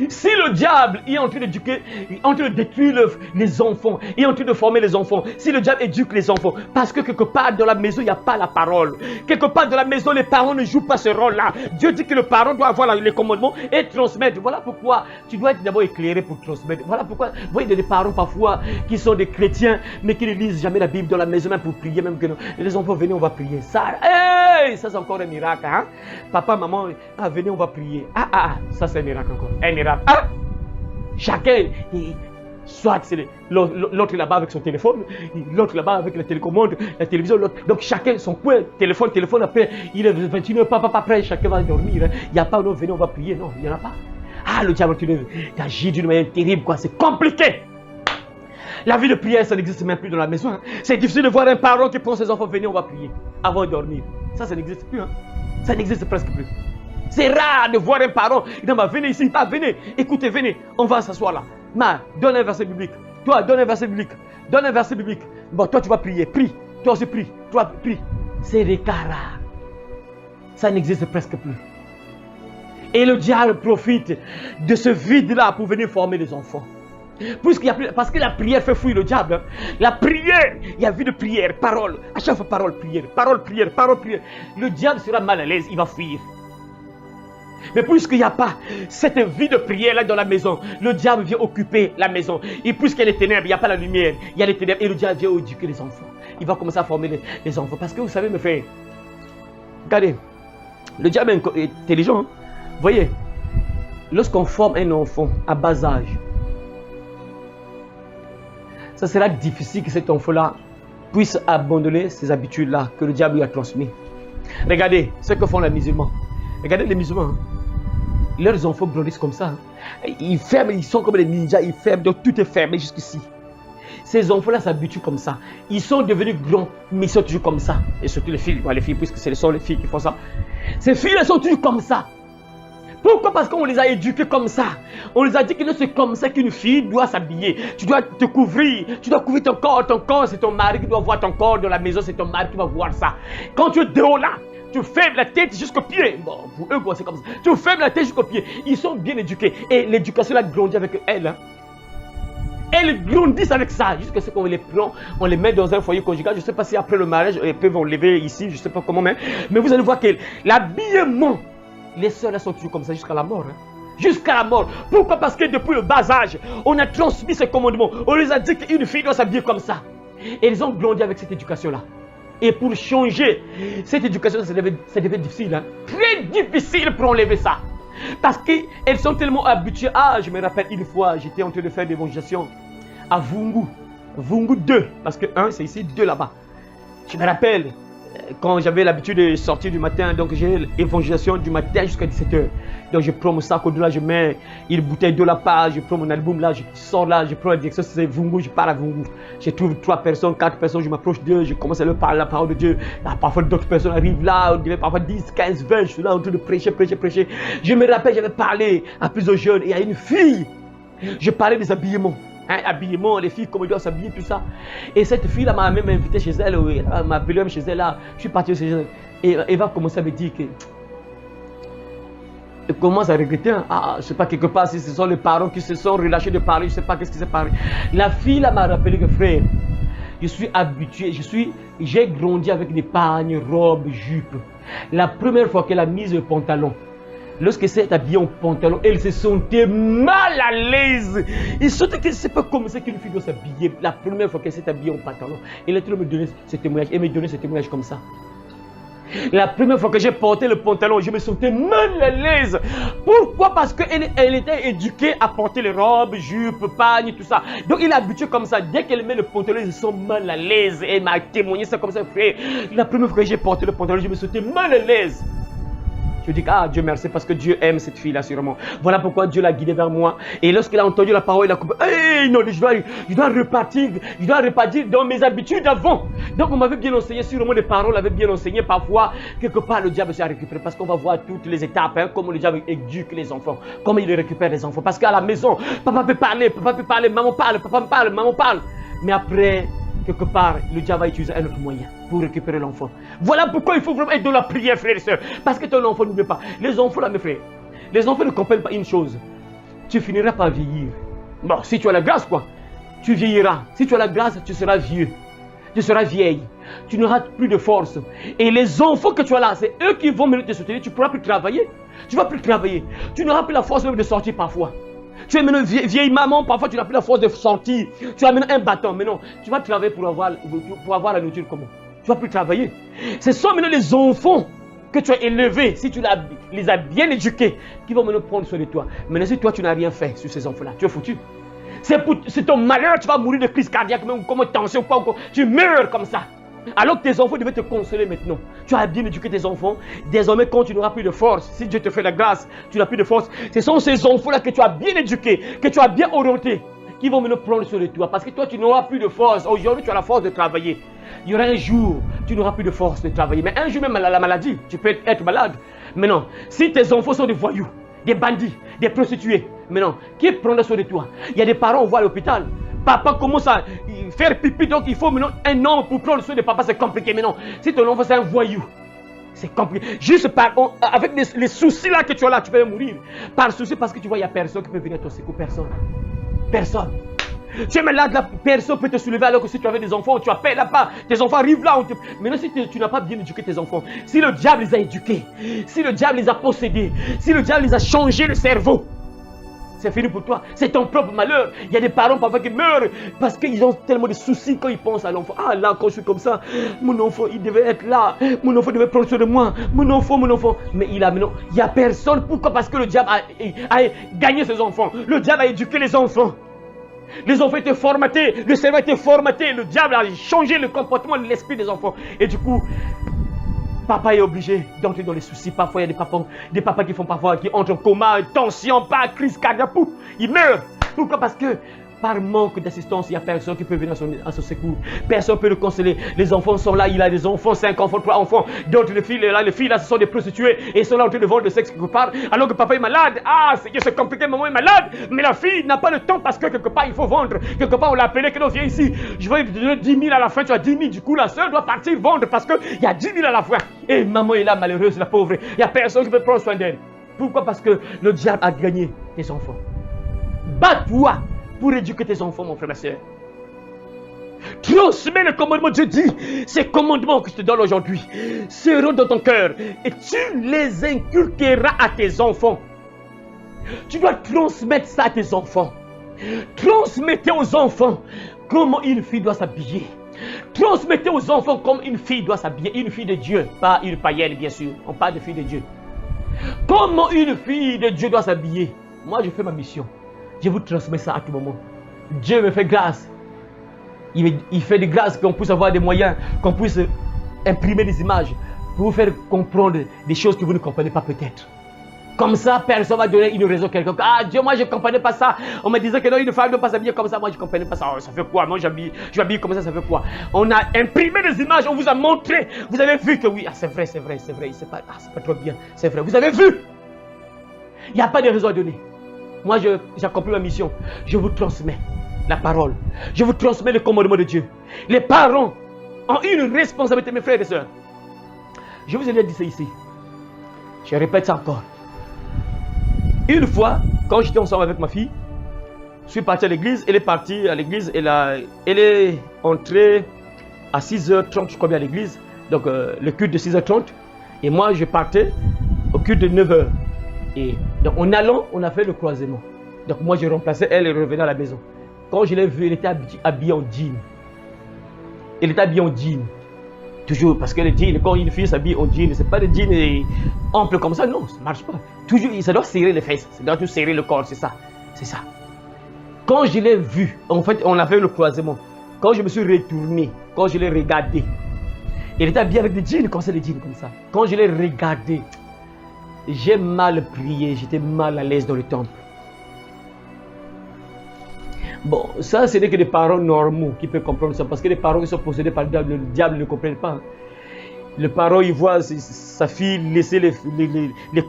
Si le diable est en train d'éduquer, en train de détruire les enfants, est en train de former les enfants, si le diable éduque les enfants, parce que quelque part dans la maison, il n'y a pas la parole. Quelque part dans la maison, les parents ne jouent pas ce rôle-là. Dieu dit que le parent doit avoir les commandements et transmettre. Voilà pourquoi tu dois être d'abord éclairé pour transmettre. Voilà pourquoi, vous voyez des parents parfois qui sont des chrétiens, mais qui ne lisent jamais la Bible dans la maison, même pour prier, même que non. Les enfants, venez, on va prier. Ça, hey, ça c'est encore un miracle. Hein? Papa, maman, ah, venez, on va prier. Ça c'est un miracle encore. Un miracle. Ah, chacun, soit c'est l'autre là-bas avec son téléphone, l'autre là-bas avec la télécommande, la télévision, donc chacun son coin, téléphone, après, il est 21h, papa, après, chacun va dormir. Hein. Il n'y a pas, non, venez, on va prier, non, il n'y en a pas. Ah, le diable, tu agit d'une manière terrible, quoi, c'est compliqué. La vie de prière, ça n'existe même plus dans la maison. Hein. C'est difficile de voir un parent qui prend ses enfants, venez, on va prier, avant de dormir. Ça n'existe plus, hein. Ça n'existe presque plus. C'est rare de voir un parent. Il dit, venez ici, venez, écoutez, venez, on va s'asseoir là. Donne un verset biblique. Toi, donne un verset biblique. Donne un verset biblique. Bon, toi, tu vas prier. Prie. Toi aussi, prie. Toi, prie. C'est des cas rares. Ça n'existe presque plus. Et le diable profite de ce vide-là pour venir former les enfants. Parce que la prière fait fuir le diable. Hein. La prière, il y a vie de prière, parole. À chaque fois, parole, prière. Parole, prière, parole, prière. Le diable sera mal à l'aise, il va fuir. Mais puisqu'il n'y a pas cette vie de prière là dans la maison, le diable vient occuper la maison. Et puisqu'il y a les ténèbres, il n'y a pas la lumière, il y a les ténèbres et le diable vient éduquer les enfants. Il va commencer à former les enfants. Parce que vous savez, mes frères, regardez, le diable est intelligent. Hein? Vous voyez, lorsqu'on forme un enfant à bas âge, ça sera difficile que cet enfant-là puisse abandonner ces habitudes-là que le diable lui a transmises. Regardez ce que font les musulmans. Regardez les musulmans. Hein? Leurs enfants grandissent comme ça. Hein? Ils ferment, ils sont comme des ninjas, ils ferment, donc tout est fermé jusqu'ici. Ces enfants-là s'habituent comme ça. Ils sont devenus grands, mais ils sont toujours comme ça. Et surtout les filles, puisque ce sont les filles qui font ça. Ces filles-là sont toujours comme ça. Pourquoi? Parce qu'on les a éduqués comme ça. On les a dit que c'est comme ça qu'une fille doit s'habiller. Tu dois te couvrir. Tu dois couvrir ton corps. Ton corps, c'est ton mari qui doit voir ton corps. Dans la maison, c'est ton mari qui va voir ça. Quand tu es dehors là, tu fermes la tête jusqu'au pied. Bon, pour eux, c'est comme ça. Tu fermes la tête jusqu'au pied. Ils sont bien éduqués. Et l'éducation là grandit avec elles. Hein. Elles grandissent avec ça. Jusqu'à ce qu'on les prend, on les met dans un foyer conjugal. Je ne sais pas si après le mariage, elles peuvent enlever ici. Je ne sais pas comment, mais vous allez voir que l'habillement, les sœurs elles sont toujours comme ça jusqu'à la mort. Hein. Jusqu'à la mort. Pourquoi? Parce que depuis le bas âge, on a transmis ce commandement. On les a dit qu'une fille doit s'habiller comme ça. Et ils ont grandi avec cette éducation-là. Et pour changer cette éducation, ça devait difficile. Hein? Très difficile pour enlever ça. Parce qu'elles sont tellement habituées. Ah, je me rappelle une fois, j'étais en train de faire l'évangélisation à Vungu. Vungu 2. Parce que 1, c'est ici, 2 là-bas. Je me rappelle, quand j'avais l'habitude de sortir du matin, donc j'ai l'évangélisation du matin jusqu'à 17h. Donc je prends mon sac au dos là, je mets une bouteille d'eau là-bas, je prends mon album là, je sors là, je prends la direction, c'est Vungu, je pars à Vungu. Je trouve 3 personnes, 4 personnes, je m'approche d'eux, je commence à leur parler la parole de Dieu. Là, parfois d'autres personnes arrivent là, on dirait parfois 10, 15, 20, je suis là en train de prêcher. Je me rappelle, j'avais parlé à plusieurs jeunes et à une fille, je parlais des habillements. Hein, habillement, les filles, comment ils doivent s'habiller, tout ça. Et cette fille-là m'a même invité chez elle, elle m'a appelé même chez elle là. Je suis parti chez elle. Et elle va commencer à me dire que. Elle commence à regretter. Hein. Ah, je ne sais pas, quelque part, si ce sont les parents qui se sont relâchés de parler, je ne sais pas qu'est-ce qui s'est passé. La fille là m'a rappelé que frère, je suis habitué, j'ai grandi avec des pagnes, robes, jupes. La première fois qu'elle a mis le pantalon, lorsqu'elle s'est habillée en pantalon, elle se sentait mal à l'aise. Et surtout qu'elle ne sait pas comment c'est qu'une fille doit s'habiller. La première fois qu'elle s'est habillée en pantalon, elle a me donné ce témoignage. Elle me donnait ce témoignage comme ça. La première fois que j'ai porté le pantalon, je me sentais mal à l'aise. Pourquoi? Parce qu'elle était éduquée à porter les robes, jupes, pagnes, tout ça. Donc il est habitué comme ça. Dès qu'elle met le pantalon, ils sont mal à l'aise. Elle m'a témoigné ça comme ça, frère. La première fois que j'ai porté le pantalon, je me sentais mal à l'aise. Je dis, ah Dieu merci, parce que Dieu aime cette fille-là sûrement. Voilà pourquoi Dieu l'a guidée vers moi. Et lorsqu'il a entendu la parole, il a compris, hey, non, je dois repartir dans mes habitudes avant. Donc on m'avait bien enseigné, sûrement les paroles avaient bien enseigné. Parfois, quelque part, le diable s'est récupéré. Parce qu'on va voir toutes les étapes, hein, comment le diable éduque les enfants. Comment il récupère les enfants. Parce qu'à la maison, papa peut parler, maman parle, papa me parle, maman parle. Mais après, quelque part, le diable va utiliser un autre moyen pour récupérer l'enfant. Voilà pourquoi il faut vraiment être dans la prière, frères et sœurs. Parce que ton enfant, n'oublie pas. Les enfants, là, mes frères, les enfants ne comprennent pas une chose. Tu finiras par vieillir. Bon, si tu as la grâce, quoi, tu vieilliras. Si tu as la grâce, tu seras vieux. Tu seras vieille. Tu n'auras plus de force. Et les enfants que tu as là, c'est eux qui vont te soutenir. Tu ne pourras plus travailler. Tu ne vas plus travailler. Tu n'auras plus la force même de sortir parfois. Tu es maintenant vieille maman, parfois tu n'as plus la force de sortir. Tu as maintenant un bâton, mais non, tu vas travailler pour avoir la nourriture comment? Tu ne vas plus travailler. Ce sont maintenant les enfants que tu as élevés, si tu les as bien éduqués, qui vont maintenant prendre soin de toi. Maintenant, si toi tu n'as rien fait sur ces enfants-là, tu es foutu. C'est ton malheur, tu vas mourir de crise cardiaque, même comme tension, quoi, tu meurs comme ça. Alors que tes enfants devaient te consoler maintenant. Tu as bien éduqué tes enfants. Désormais, quand tu n'auras plus de force, si Dieu te fait la grâce, tu n'as plus de force. Ce sont ces enfants-là que tu as bien éduqués, que tu as bien orientés, qui vont maintenant prendre sur toi. Parce que toi, tu n'auras plus de force. Aujourd'hui, tu as la force de travailler. Il y aura un jour, tu n'auras plus de force de travailler. Mais un jour même, la maladie, tu peux être malade. Mais non, si tes enfants sont des voyous, des bandits, des prostituées, mais non, qui prendra soin de toi? Il y a des parents, on voit à l'hôpital. Papa commence à faire pipi, donc il faut maintenant un homme pour prendre soin de papa, c'est compliqué. Mais non, si ton enfant c'est un voyou, c'est compliqué. Juste avec les soucis là que tu as là, tu peux mourir. Par souci, parce que tu vois, il n'y a personne qui peut venir à ton secours. Personne. Personne. Tu es malade là, personne ne peut te soulever alors que si tu avais des enfants, tu appelles là-bas, tes enfants arrivent là. Maintenant, si tu n'as pas bien éduqué tes enfants, si le diable les a éduqués, si le diable les a possédés, si le diable les a changé le cerveau, c'est fini pour toi. C'est ton propre malheur. Il y a des parents parfois qui meurent parce qu'ils ont tellement de soucis quand ils pensent à l'enfant. Ah là, quand je suis comme ça, mon enfant, il devait être là. Mon enfant devait prendre soin de moi. Mon enfant. Mais il n'y a personne. Pourquoi? Parce que le diable a gagné ses enfants. Le diable a éduqué les enfants. Les enfants étaient formatés. Le cerveau était formaté. Le diable a changé le comportement de l'esprit des enfants. Et du coup, papa est obligé d'entrer dans les soucis. Parfois, il y a des papas qui entrent en coma, tension, pas crise cardiaque, ils meurent. Pourquoi? Parce que par manque d'assistance, il n'y a personne qui peut venir à son secours. Personne ne peut le consoler. Les enfants sont là, il a des enfants, 5 enfants, 3 enfants. D'autres, les filles là, ce sont des prostituées et ils sont là en train de vendre le sexe quelque part. Alors que papa est malade. Ah, c'est compliqué, maman est malade. Mais la fille n'a pas le temps parce que quelque part, il faut vendre. Quelque part, on l'a appelé, que l'on vient ici. Je vais te donner 10 000 à la fin, tu as 10 000. Du coup, la soeur doit partir vendre parce qu'il y a 10 000 à la fin. Et maman est là, malheureuse, la pauvre. Il n'y a personne qui peut prendre soin d'elle. Pourquoi? Parce que le diable a gagné tes enfants. Bats-toi pour éduquer tes enfants, mon frère et ma soeur. Transmets le commandement. Dieu dit, ces commandements que je te donne aujourd'hui seront dans ton cœur et tu les inculqueras à tes enfants. Tu dois transmettre ça à tes enfants. Transmettez aux enfants comment une fille doit s'habiller. Transmettez aux enfants comment une fille doit s'habiller. Une fille de Dieu, pas une païenne, bien sûr. On parle de fille de Dieu. Comment une fille de Dieu doit s'habiller. Moi, je fais ma mission. Je vous transmets ça à tout moment. Dieu me fait grâce. Il fait de grâce qu'on puisse avoir des moyens, qu'on puisse imprimer des images pour vous faire comprendre des choses que vous ne comprenez pas peut-être. Comme ça, personne va donner une raison à quelqu'un. Ah Dieu, moi je ne comprenais pas ça. On me disait que non, une femme ne doit pas s'habiller comme ça. Moi je ne comprenais pas ça. Oh, ça fait quoi? Moi je m'habille comme ça fait quoi? On a imprimé des images, on vous a montré. Vous avez vu que oui, ah, c'est vrai. C'est pas trop bien. C'est vrai. Vous avez vu? Il n'y a pas de raison à donner. Moi, j'accomplis ma mission. Je vous transmets la parole. Je vous transmets le commandement de Dieu. Les parents ont une responsabilité, mes frères et sœurs. Je vous ai déjà dit ça ici. Je répète ça encore. Une fois, quand j'étais ensemble avec ma fille, je suis parti à l'église. Elle est partie à l'église. Elle est entrée à 6h30, je crois bien, à l'église. Donc, le culte de 6h30. Et moi, je partais au culte de 9h. Et donc en allant, on a fait le croisement. Donc moi je remplaçais elle et revenais à la maison. Quand je l'ai vue, elle était habillée en jean. Elle était habillée en jean. Toujours, parce que les jeans, quand une fille s'habille en jean, c'est pas des jeans amples comme ça, non, ça marche pas. Toujours, ça doit serrer les fesses, ça doit tout serrer le corps, c'est ça. C'est ça. Quand je l'ai vu, en fait, on a fait le croisement. Quand je me suis retourné, quand je l'ai regardé, il était habillé avec des jeans, comme ça, des jeans comme ça. Quand je l'ai regardé, j'ai mal prié, j'étais mal à l'aise dans le temple. Bon, ça, ce n'est que des parents normaux qui peuvent comprendre ça. Parce que les parents qui sont possédés par le diable ne comprennent pas. Le parent, il voit sa fille laisser les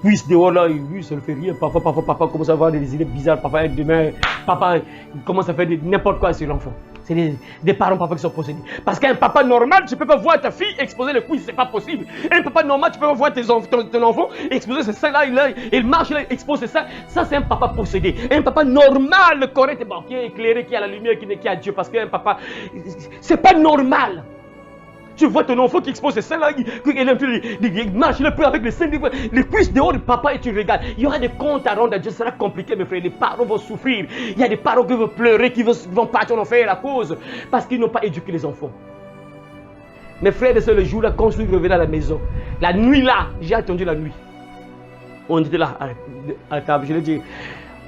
cuisses dehors là, lui, ça ne fait rien. Parfois, papa commence à avoir des idées bizarres. Papa commence à faire n'importe quoi sur l'enfant. C'est des parents parfois qui sont possédés. Parce qu'un papa normal, tu ne peux pas voir ta fille exposer les cuisses, c'est pas possible. Un papa normal, tu peux pas voir ton enfant exposer ses seins là, il marche là, il expose ses seins. Ça, c'est un papa possédé. Un papa normal, correct, bon, qui est éclairé, qui a la lumière, qui a Dieu. Parce qu'un papa, c'est pas normal. Tu vois ton enfant qui expose ses seins là, il marche là, avec les seins, les cuisses dehors du papa et tu regardes. Il y aura des comptes à rendre à Dieu, ça sera compliqué mes frères. Les parents vont souffrir. Il y a des parents qui vont pleurer, qui vont partir en enfer à cause. Parce qu'ils n'ont pas éduqué les enfants. Mes frères et sœurs, le jour là, quand je suis revenu à la maison, la nuit là, j'ai attendu la nuit. On était là, à la table, je lui ai dit,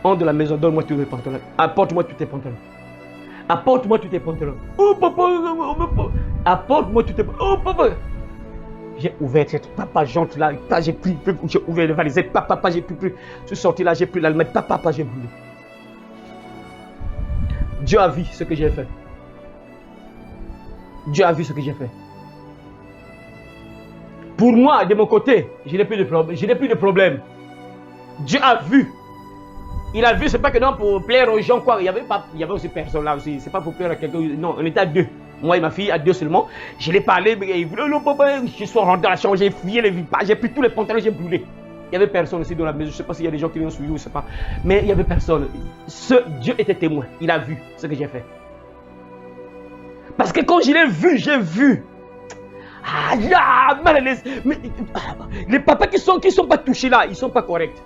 entre de la maison, donne-moi tous les pantalons. Apporte-moi tous tes pantalons. Apporte-moi tous tes pantalons. Oh papa, apporte-moi tous tes pantalons. Oh papa. J'ai ouvert cette papa jante là. J'ai pris, j'ai ouvert le valise. Papa, j'ai pris. Je suis sorti là, j'ai pris l'allumette. Papa, j'ai brûlé. Dieu a vu ce que j'ai fait. Dieu a vu ce que j'ai fait. Pour moi, de mon côté, je n'ai plus de problème. Dieu a vu. Il a vu, c'est pas que non pour plaire aux gens quoi. Il y avait aussi personne là aussi. C'est pas pour plaire à quelqu'un. Non, on était à deux. Moi et ma fille à deux seulement. Je l'ai parlé, mais il voulait non papa. Je suis rentré dans la chambre, j'ai fouillé les vipages, j'ai pris tous les pantalons, j'ai brûlé. Il y avait personne aussi dans la maison. Je sais pas s'il y a des gens qui l'ont suivi ou je sais pas. Mais il y avait personne. Dieu était témoin. Il a vu ce que j'ai fait. Parce que quand je l'ai vu, j'ai vu. Ah, mal à l'aise. Mais les papas qui sont pas touchés là, ils sont pas corrects.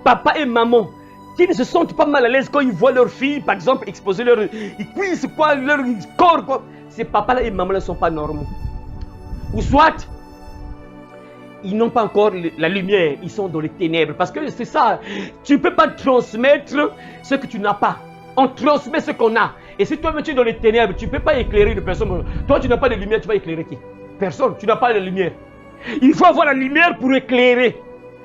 Papa et maman qui ne se sentent pas mal à l'aise quand ils voient leur fille, par exemple, exposer leur cuisse, quoi, leur corps, quoi. Ces papas-là et maman-là ne sont pas normaux. Ou soit, ils n'ont pas encore la lumière, ils sont dans les ténèbres. Parce que c'est ça, tu ne peux pas transmettre ce que tu n'as pas. On transmet ce qu'on a. Et si toi-même tu es dans les ténèbres, tu ne peux pas éclairer une personne. Toi, tu n'as pas de lumière, tu vas éclairer qui? Personne, tu n'as pas de lumière. Il faut avoir la lumière pour éclairer.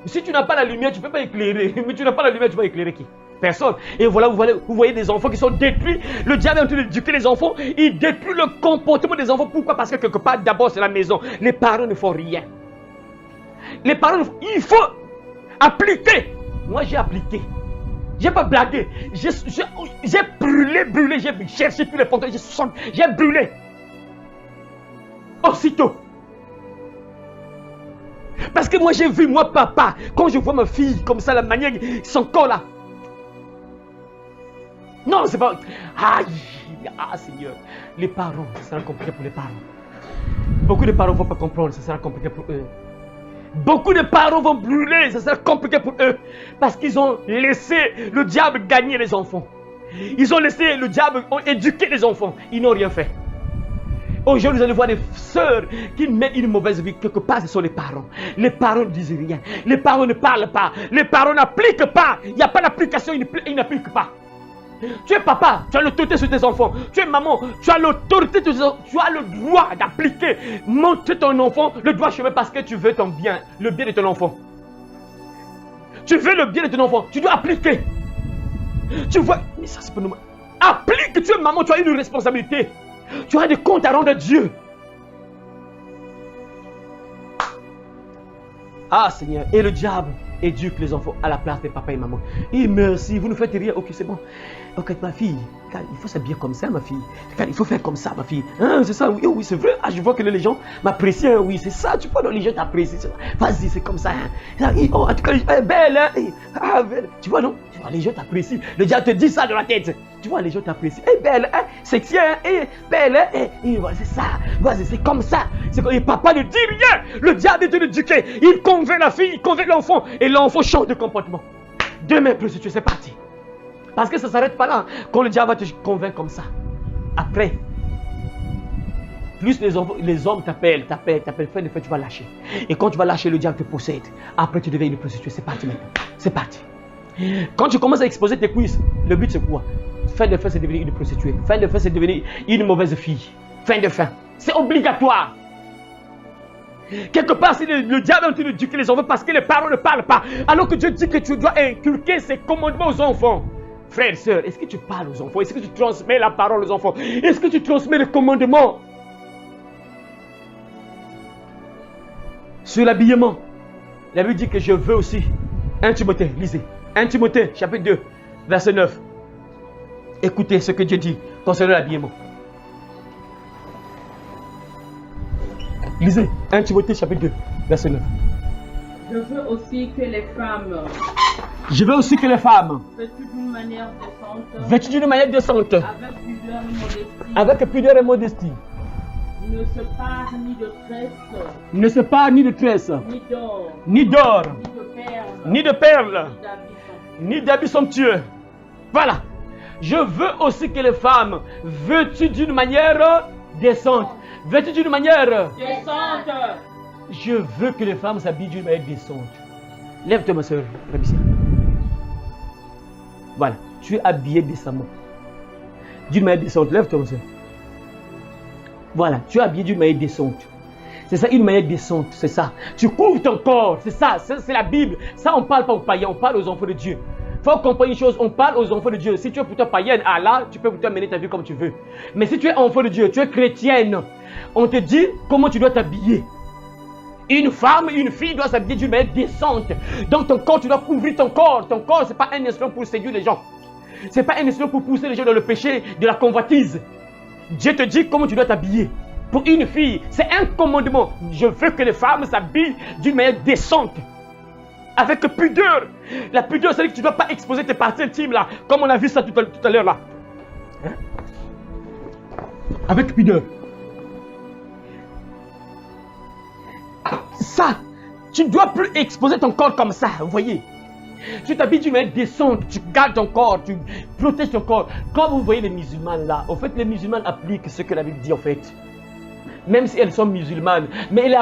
Si tu n'as pas la lumière, tu ne peux pas éclairer. Mais tu n'as pas la lumière, tu vas éclairer qui? Personne. Et voilà, vous voyez des enfants qui sont détruits. Le diable est en train d'éduquer les enfants. Il détruit le comportement des enfants. Pourquoi? Parce que quelque part, d'abord, c'est la maison. Les parents ne font rien. Les parents, il faut appliquer. Moi, j'ai appliqué. J'ai pas blagué. J'ai brûlé. J'ai cherché tous les pantalons. J'ai brûlé. Aussitôt. Parce que moi j'ai vu, moi papa, quand je vois ma fille comme ça, la manière, son corps là. Non, c'est pas... Aïe, Seigneur. Les parents, ça sera compliqué pour les parents. Beaucoup de parents ne vont pas comprendre, ça sera compliqué pour eux. Beaucoup de parents vont brûler, ça sera compliqué pour eux. Parce qu'ils ont laissé le diable gagner les enfants. Ils ont laissé le diable éduquer les enfants. Ils n'ont rien fait. Aujourd'hui, vous allez voir des sœurs qui mettent une mauvaise vie. Quelque part, ce sont les parents. Les parents ne disent rien. Les parents ne parlent pas. Les parents n'appliquent pas. Il n'y a pas d'application, ils n'appliquent pas. Tu es papa, tu as l'autorité sur tes enfants. Tu es maman, tu as l'autorité sur tes enfants. Tu as le droit d'appliquer. Montrer ton enfant le droit chemin parce que tu veux ton bien, le bien de ton enfant. Tu veux le bien de ton enfant, tu dois appliquer. Tu vois, mais ça c'est pas normal. Applique, tu es maman, tu as une responsabilité. Tu as des comptes à rendre à Dieu. Ah Seigneur, et le diable éduque les enfants à la place de papa et maman. Et merci, vous ne faites rien. Ok, c'est bon. Ok, ma fille, il faut s'habiller comme ça, ma fille. Il faut faire comme ça, ma fille. Hein, c'est ça, oui, oui, c'est vrai. Ah, je vois que les gens m'apprécient. Oui, c'est ça. Tu vois, les gens t'apprécient. Vas-y, c'est comme ça. Hein. Oh, en tout cas, elle est belle. Hein. Ah, belle. Tu vois, non? Tu vois, les gens t'apprécient. Le diable te dit ça dans la tête. Tu vois, les gens t'apprécient. Elle est belle, hein? Sexy, hein? Belle, hein? Voilà, c'est ça. Vas-y, c'est comme ça. Et papa ne dit rien. Le diable est de l'éduquer. Il convainc la fille, il convainc l'enfant. Et l'enfant change de comportement. Demain, plus tu sais, c'est parti. Parce que ça ne s'arrête pas là. Quand le diable va te convaincre comme ça. Après, plus les hommes t'appellent, fin de fait, tu vas lâcher. Et quand tu vas lâcher, le diable te possède. Après, tu deviens une prostituée. C'est parti maintenant. C'est parti. Quand tu commences à exposer tes cuisses, le but c'est quoi? Fin de fin, c'est devenir une prostituée. Fin de fin, c'est devenir une mauvaise fille. Fin de fin. C'est obligatoire. Quelque part, c'est le diable en train d'éduquer les enfants parce que les parents ne parlent pas. Alors que Dieu dit que tu dois inculquer ses commandements aux enfants. Frères, sœurs, est-ce que tu parles aux enfants? Est-ce que tu transmets la parole aux enfants? Est-ce que tu transmets le commandement? Sur l'habillement, la Bible dit que je veux aussi. 1 Timothée, lisez. 1 Timothée, chapitre 2, verset 9. Écoutez ce que Dieu dit concernant l'habillement. Lisez. 1 Timothée, chapitre 2, verset 9. Je veux aussi que les femmes, vêtues d'une manière décente, avec pudeur et modestie, ne se parent ni de tresses, ni d'or, ni de perles, ni d'habits somptueux. Voilà. Je veux aussi que les femmes, vêtues d'une manière décente, je veux que les femmes s'habillent d'une manière décente. Lève-toi, ma soeur, Rabissia. Voilà, tu es habillé décemment. D'une manière décente, lève-toi, ma soeur. Voilà, tu es habillé d'une manière décente. C'est ça, une manière décente, c'est ça. Tu couvres ton corps, c'est ça, c'est la Bible. Ça, on ne parle pas aux païens, on parle aux enfants de Dieu. Il faut comprendre une chose, on parle aux enfants de Dieu. Si tu es plutôt païenne, là, tu peux plutôt mener ta vie comme tu veux. Mais si tu es enfant de Dieu, tu es chrétienne, on te dit comment tu dois t'habiller. Une femme, une fille doit s'habiller d'une manière décente. Donc ton corps, tu dois couvrir ton corps. Ton corps, ce n'est pas un instrument pour séduire les gens. Ce n'est pas un instrument pour pousser les gens dans le péché de la convoitise. Dieu te dit comment tu dois t'habiller. Pour une fille, c'est un commandement. Je veux que les femmes s'habillent d'une manière décente. Avec pudeur. La pudeur, c'est que tu ne dois pas exposer tes parties intimes là. Comme on a vu ça tout à l'heure là. Avec pudeur. Ça, tu ne dois plus exposer ton corps comme ça, vous voyez. Tu t'habilles d'une manière décente, tu gardes ton corps, tu protèges ton corps. Quand vous voyez les musulmanes là, en fait les musulmanes appliquent ce que la Bible dit en fait. Même si elles sont musulmanes, mais elles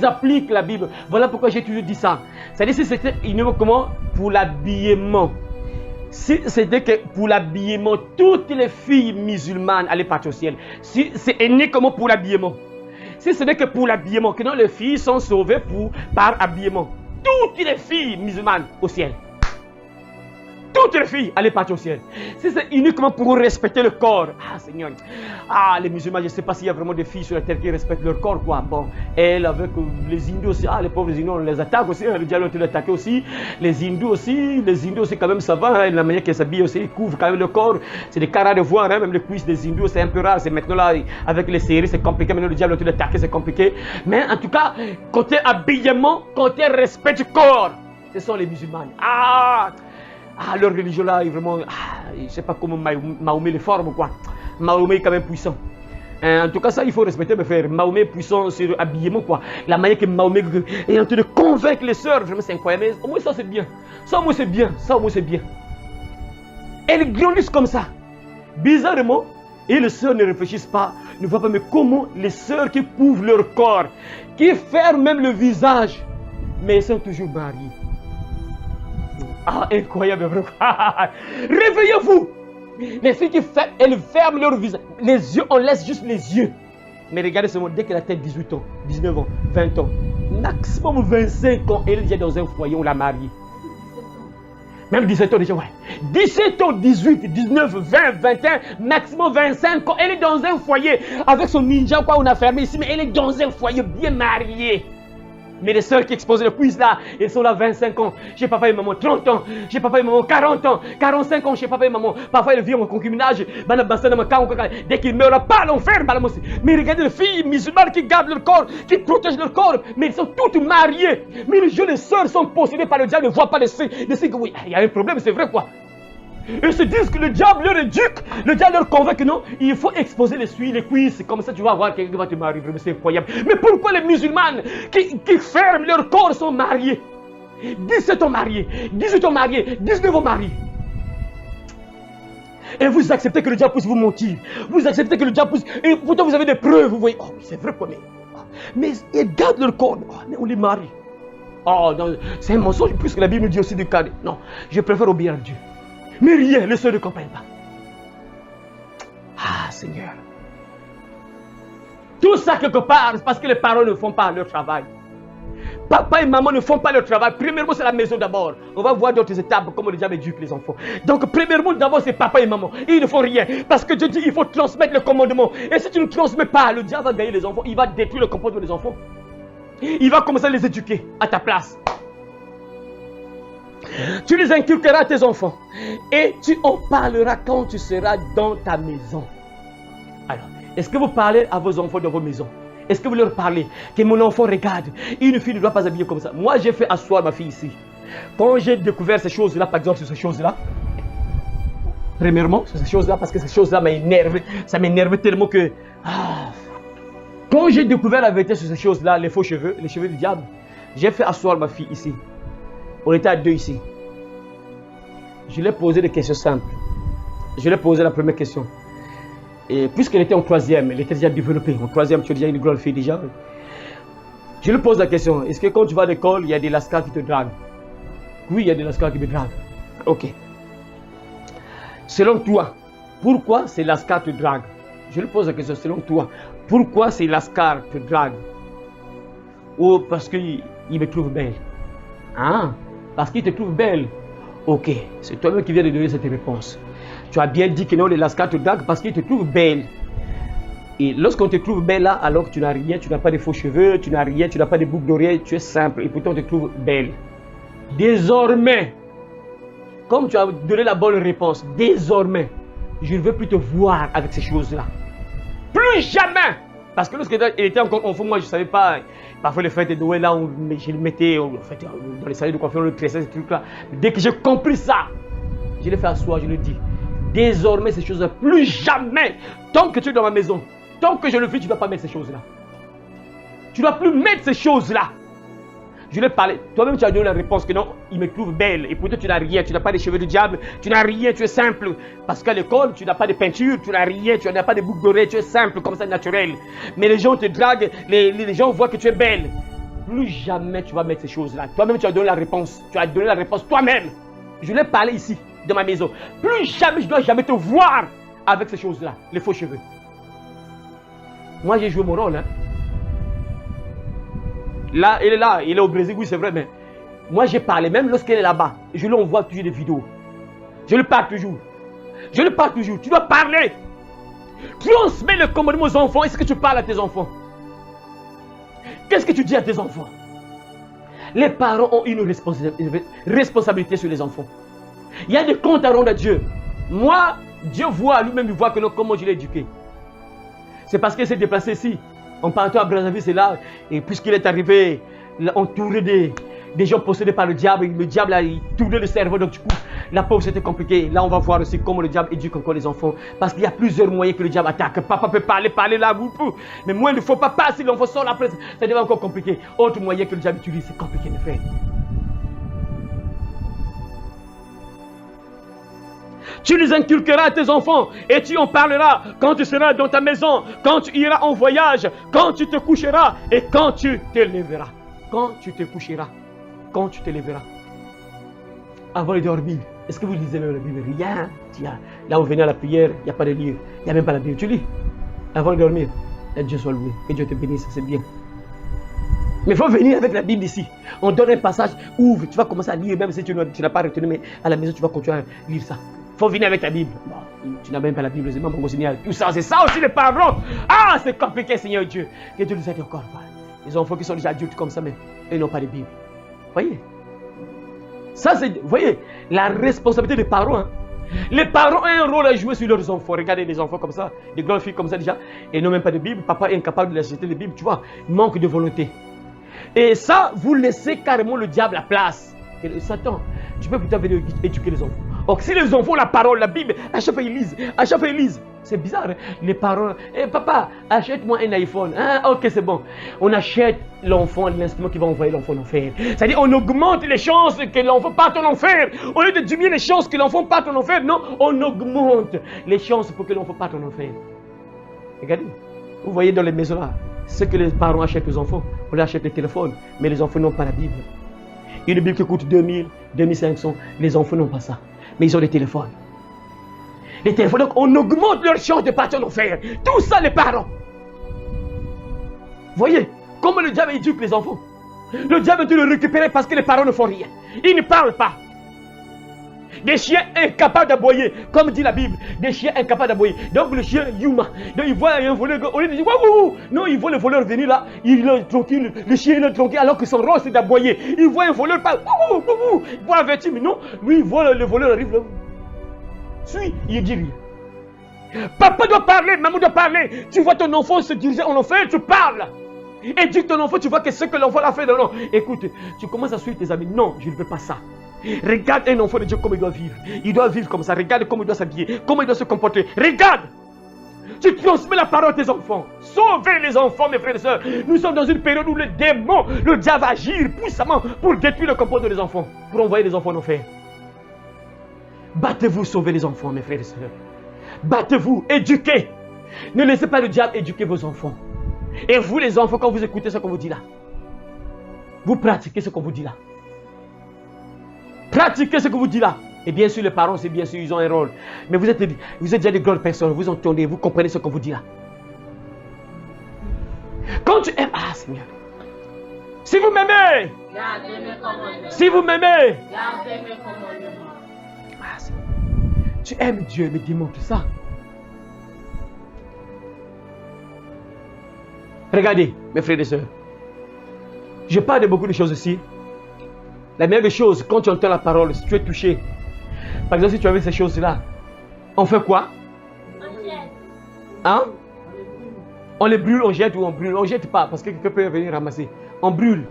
appliquent la Bible. Voilà pourquoi j'ai toujours dit ça. C'est-à-dire si c'était uniquement pour l'habillement. Si c'était que pour l'habillement, toutes les filles musulmanes allaient partir au ciel. Si c'est uniquement pour l'habillement. Si ce n'est que pour l'habillement, que non, les filles sont sauvées par habillement. Toutes les filles musulmanes au ciel. Toutes les filles allaient partir au ciel. Si c'est uniquement pour respecter le corps. Ah Seigneur. Ah les musulmans, je ne sais pas s'il y a vraiment des filles sur la terre qui respectent leur corps quoi. Bon, elles avec les hindous aussi. Ah les pauvres hindous on les attaque aussi. Le diable on les attaque aussi. Les hindous aussi quand même ça va. Hein, la manière qu'elles s'habillent aussi, ils couvrent quand même le corps. C'est des cas rares de voir. Hein, même les cuisses des hindous c'est un peu rare. C'est maintenant là avec les séries c'est compliqué. Maintenant le diable on les attaque c'est compliqué. Mais en tout cas côté habillement, côté respect du corps, ce sont les musulmans. Leur religion là est vraiment. Je ne sais pas comment Mahomet les forme quoi. Mahomet est quand même puissant. En tout cas, ça il faut respecter mes frères. Mahomet est puissant sur l'habillement quoi. La manière que Mahomet est en train de convaincre les sœurs, vraiment c'est incroyable. Mais au moins ça c'est bien. Ça au moins c'est bien. Elles grandissent comme ça. Bizarrement. Et les sœurs ne réfléchissent pas. Ne voient pas mais comment les sœurs qui couvrent leur corps, qui ferment même le visage, mais elles sont toujours mariées. Incroyable, vraiment. Réveillez-vous. Les filles elles ferment leur visage. Les yeux, on laisse juste les yeux. Mais regardez seulement, dès qu'elle atteint 18 ans, 19 ans, 20 ans, maximum 25 ans, elle est dans un foyer, on l'a mariée. Même 17 ans déjà, ouais. 17 ans, 18, 19, 20, 21, maximum 25 ans, elle est dans un foyer. Avec son ninja, quoi, on a fermé ici, mais elle est dans un foyer bien mariée. Mais les sœurs qui exposent le quiz là, elles sont là 25 ans, chez papa et maman, 30 ans, chez papa et maman, 40 ans, 45 ans chez papa et maman. Parfois elles vivent en concubinage, dès qu'ils meurent, pas l'enfer. Mais regardez les filles musulmanes qui gardent leur corps, qui protègent leur corps, mais elles sont toutes mariées. Mais les jeunes sœurs sont possédées par le diable, ne voient pas les signes. Oui, il y a un problème, c'est vrai quoi. Ils se disent que le diable leur éduque, le diable leur convainc que non, il faut exposer les cuisses, comme ça tu vas voir quelqu'un qui va te marier, c'est incroyable. Mais pourquoi les musulmanes qui ferment leur corps sont mariés? 17 ans mariés, 18 ans mariés, 19 ans mariés. Et vous acceptez que le diable puisse vous mentir. Vous acceptez que le diable puisse... Et pourtant vous avez des preuves. Vous voyez, oh, c'est vrai qu'on est... Mais ils gardent leur corps. Oh, mais on les marie. Oh, c'est un mensonge puisque la Bible nous dit aussi de garder. Non, je préfère obéir à Dieu. Mais rien, le Seigneur ne comprend pas. Ah, Seigneur. Tout ça quelque part, c'est parce que les parents ne font pas leur travail. Papa et maman ne font pas leur travail. Premièrement, c'est la maison d'abord. On va voir d'autres étapes, comment le diable éduque les enfants. Donc, premièrement, d'abord, c'est papa et maman. Ils ne font rien. Parce que Dieu dit qu'il faut transmettre le commandement. Et si tu ne transmets pas, le diable va gagner les enfants. Il va détruire le comportement des enfants. Il va commencer à les éduquer à ta place. Tu les inculqueras à tes enfants. Et tu en parleras quand tu seras dans ta maison. Alors, est-ce que vous parlez à vos enfants dans vos maisons? Est-ce que vous leur parlez que mon enfant regarde, une fille ne doit pas habiller comme ça? Moi, j'ai fait asseoir ma fille ici. Quand j'ai découvert ces choses-là, par exemple, sur ces choses-là, premièrement, sur ces choses-là, parce que ces choses-là m'énervent, ça m'énerve tellement que... Quand j'ai découvert la vérité sur ces choses-là, les faux cheveux, les cheveux du diable, j'ai fait asseoir ma fille ici. On était à deux ici. Je lui ai posé des questions simples. Je lui ai posé la première question. Et puisqu'elle était en troisième, elle était déjà développée. En troisième, tu es déjà une grande fille déjà. Je lui pose la question, est-ce que quand tu vas à l'école, il y a des lascars qui te draguent? Oui, il y a des lascars qui me draguent. Ok. Selon toi, pourquoi ces lascars te draguent? Je lui pose la question, selon toi, pourquoi ces lascars te draguent? Ou parce qu'ils me trouvent belle? Ah, parce qu'ils te trouvent belle. Ok, c'est toi-même qui viens de donner cette réponse. Tu as bien dit que non, les lascars te draguent parce qu'ils te trouvent belle. Et lorsqu'on te trouve belle là, alors que tu n'as rien, tu n'as pas de faux cheveux, tu n'as rien, tu n'as pas de boucles d'oreilles, tu es simple et pourtant on te trouve belle. Désormais, comme tu as donné la bonne réponse, désormais, je ne veux plus te voir avec ces choses-là. Plus jamais! Parce que lorsqu'il était encore enfant, moi je ne savais pas. Parfois les fêtes de Noël là, je le mettais dans les salles de coiffure, on le tressait, ces trucs-là. Dès que j'ai compris ça, je l'ai fait asseoir, je lui ai dit, désormais ces choses-là, plus jamais, tant que tu es dans ma maison, tant que je le fais, tu ne dois pas mettre ces choses-là. Tu ne dois plus mettre ces choses-là. Je lui ai parlé, toi-même tu as donné la réponse que non, il me trouve belle. Et pourtant tu n'as rien, tu n'as pas les cheveux du diable, tu n'as rien, tu es simple. Parce qu'à l'école, tu n'as pas de peinture, tu n'as rien, tu n'as pas de boucles d'oreilles, tu es simple, comme ça, naturel. Mais les gens te draguent, les gens voient que tu es belle. Plus jamais tu vas mettre ces choses-là. Toi-même tu as donné la réponse, tu as donné la réponse toi-même. Je lui ai parlé ici, dans ma maison. Plus jamais, je ne dois jamais te voir avec ces choses-là, les faux cheveux. Moi j'ai joué mon rôle, hein. Là, elle est là, il est au Brésil, oui c'est vrai, mais moi j'ai parlé, même lorsqu'elle est là-bas, je lui envoie toujours des vidéos. Je lui parle toujours. Je lui parle toujours. Tu dois parler. Transmets le commandement aux enfants. Est-ce que tu parles à tes enfants? Qu'est-ce que tu dis à tes enfants? Les parents ont une responsabilité sur les enfants. Il y a des comptes à rendre à Dieu. Moi, Dieu voit, lui-même il voit que non, comment je l'ai éduqué. C'est parce qu'il s'est déplacé ici. En partant à Brazzaville, c'est là. Et puisqu'il est arrivé, entouré des gens possédés par le diable a tourné le cerveau. Donc du coup, la pauvre c'était compliqué. Là, on va voir aussi comment le diable éduque encore les enfants. Parce qu'il y a plusieurs moyens que le diable attaque. Papa peut parler là, mais moi, il ne faut pas passer. L'enfant sort après, ça devient encore compliqué. Autre moyen que le diable utilise, c'est compliqué, mes frères. Tu les inculqueras à tes enfants et tu en parleras quand tu seras dans ta maison, quand tu iras en voyage, quand tu te coucheras et quand tu te lèveras. Quand tu te coucheras, quand tu te lèveras. Avant de dormir, est-ce que vous lisez la Bible? Rien. Là, on venait à la prière, il n'y a pas de livre, il n'y a même pas la Bible. Tu lis. Avant de dormir, Dieu soit loué, que Dieu te bénisse, c'est bien. Mais il faut venir avec la Bible ici. On donne un passage, ouvre, tu vas commencer à lire, même si tu n'as pas retenu, mais à la maison, tu vas continuer à lire ça. Il faut venir avec la Bible. Bon, tu n'as même pas la Bible, c'est même mon Seigneur. Tout ça, c'est ça aussi les parents. Ah, c'est compliqué, Seigneur Dieu. Que Dieu nous aide encore. Les enfants qui sont déjà adultes comme ça, mais ils n'ont pas de Bible. Voyez? Ça, c'est, voyez, la responsabilité des parents. Hein. Les parents ont un rôle à jouer sur leurs enfants. Regardez les enfants comme ça, des grandes filles comme ça déjà, et n'ont même pas de Bible. Papa est incapable de leur acheter de Bible, tu vois. Manque de volonté. Et ça, vous laissez carrément le diable à la place. Satan, tu peux plutôt venir éduquer les enfants. Or, si les enfants ont la parole, la Bible, à chaque fois ils lisent, à chaque fois ils lisent. C'est bizarre, hein? Les parents, papa, achète-moi un iPhone. Ah, ok, c'est bon. On achète l'enfant, l'instrument qui va envoyer l'enfant en enfer. C'est-à-dire, on augmente les chances que l'enfant parte en enfer. Au lieu de diminuer les chances que l'enfant parte en enfer, non, on augmente les chances pour que l'enfant parte en enfer. Regardez, vous voyez dans les maisons là, ce que les parents achètent aux enfants, on leur achète les téléphones, mais les enfants n'ont pas la Bible. Une Bible qui coûte 2000, 2500, les enfants n'ont pas ça. Mais ils ont des téléphones. Les téléphones, donc on augmente leur chance de partir en enfer. Tout ça, les parents. Voyez, comment le diable éduque les enfants. Le diable veut le récupérer parce que les parents ne font rien. Ils ne parlent pas. Des chiens incapables d'aboyer, comme dit la Bible. Des chiens incapables d'aboyer. Donc le chien Yuma, donc il voit un voleur, au lieu de dire wouhou, non, il voit le voleur venir là, il est tranquille, le chien est tranquille, alors que son rôle c'est d'aboyer. Il voit un voleur pas, wouhou, wouhou, il voit avertir, mais non, lui il voit le voleur arrive là. Suis, il dit rien. Papa doit parler, maman doit parler. Tu vois ton enfant se diriger en enfer, tu parles. Éduque ton enfant, tu vois que ce que l'enfant a fait, non. Écoute, tu commences à suivre tes amis. Non, je ne veux pas ça. Regarde un enfant de Dieu comme il doit vivre. Il doit vivre comme ça. Regarde comment il doit s'habiller, comment il doit se comporter. Regarde. Tu transmets la parole à tes enfants. Sauvez les enfants, mes frères et sœurs. Nous sommes dans une période où le démon, le diable va agir puissamment pour détruire le comportement des enfants, pour envoyer les enfants en enfer. Battez-vous, sauvez les enfants, mes frères et sœurs. Battez-vous, éduquez. Ne laissez pas le diable éduquer vos enfants. Et vous, les enfants, quand vous écoutez ce qu'on vous dit là, vous pratiquez ce qu'on vous dit là. Pratiquez ce que vous dit là. Et bien sûr, les parents, c'est bien sûr, ils ont un rôle. Mais vous êtes déjà des grandes personnes, vous entendez, vous comprenez ce qu'on vous dit là. Quand tu aimes, ah Seigneur, si vous m'aimez, si vous m'aimez, ah, tu aimes Dieu, mais démontre ça. Regardez, mes frères et sœurs, je parle de beaucoup de choses ici. La meilleure des choses, quand tu entends la parole, si tu es touché, par exemple, si tu avais ces choses-là, on fait quoi? Hein? On les brûle, on jette ou on brûle? On jette pas, parce que quelqu'un peut venir ramasser. On brûle,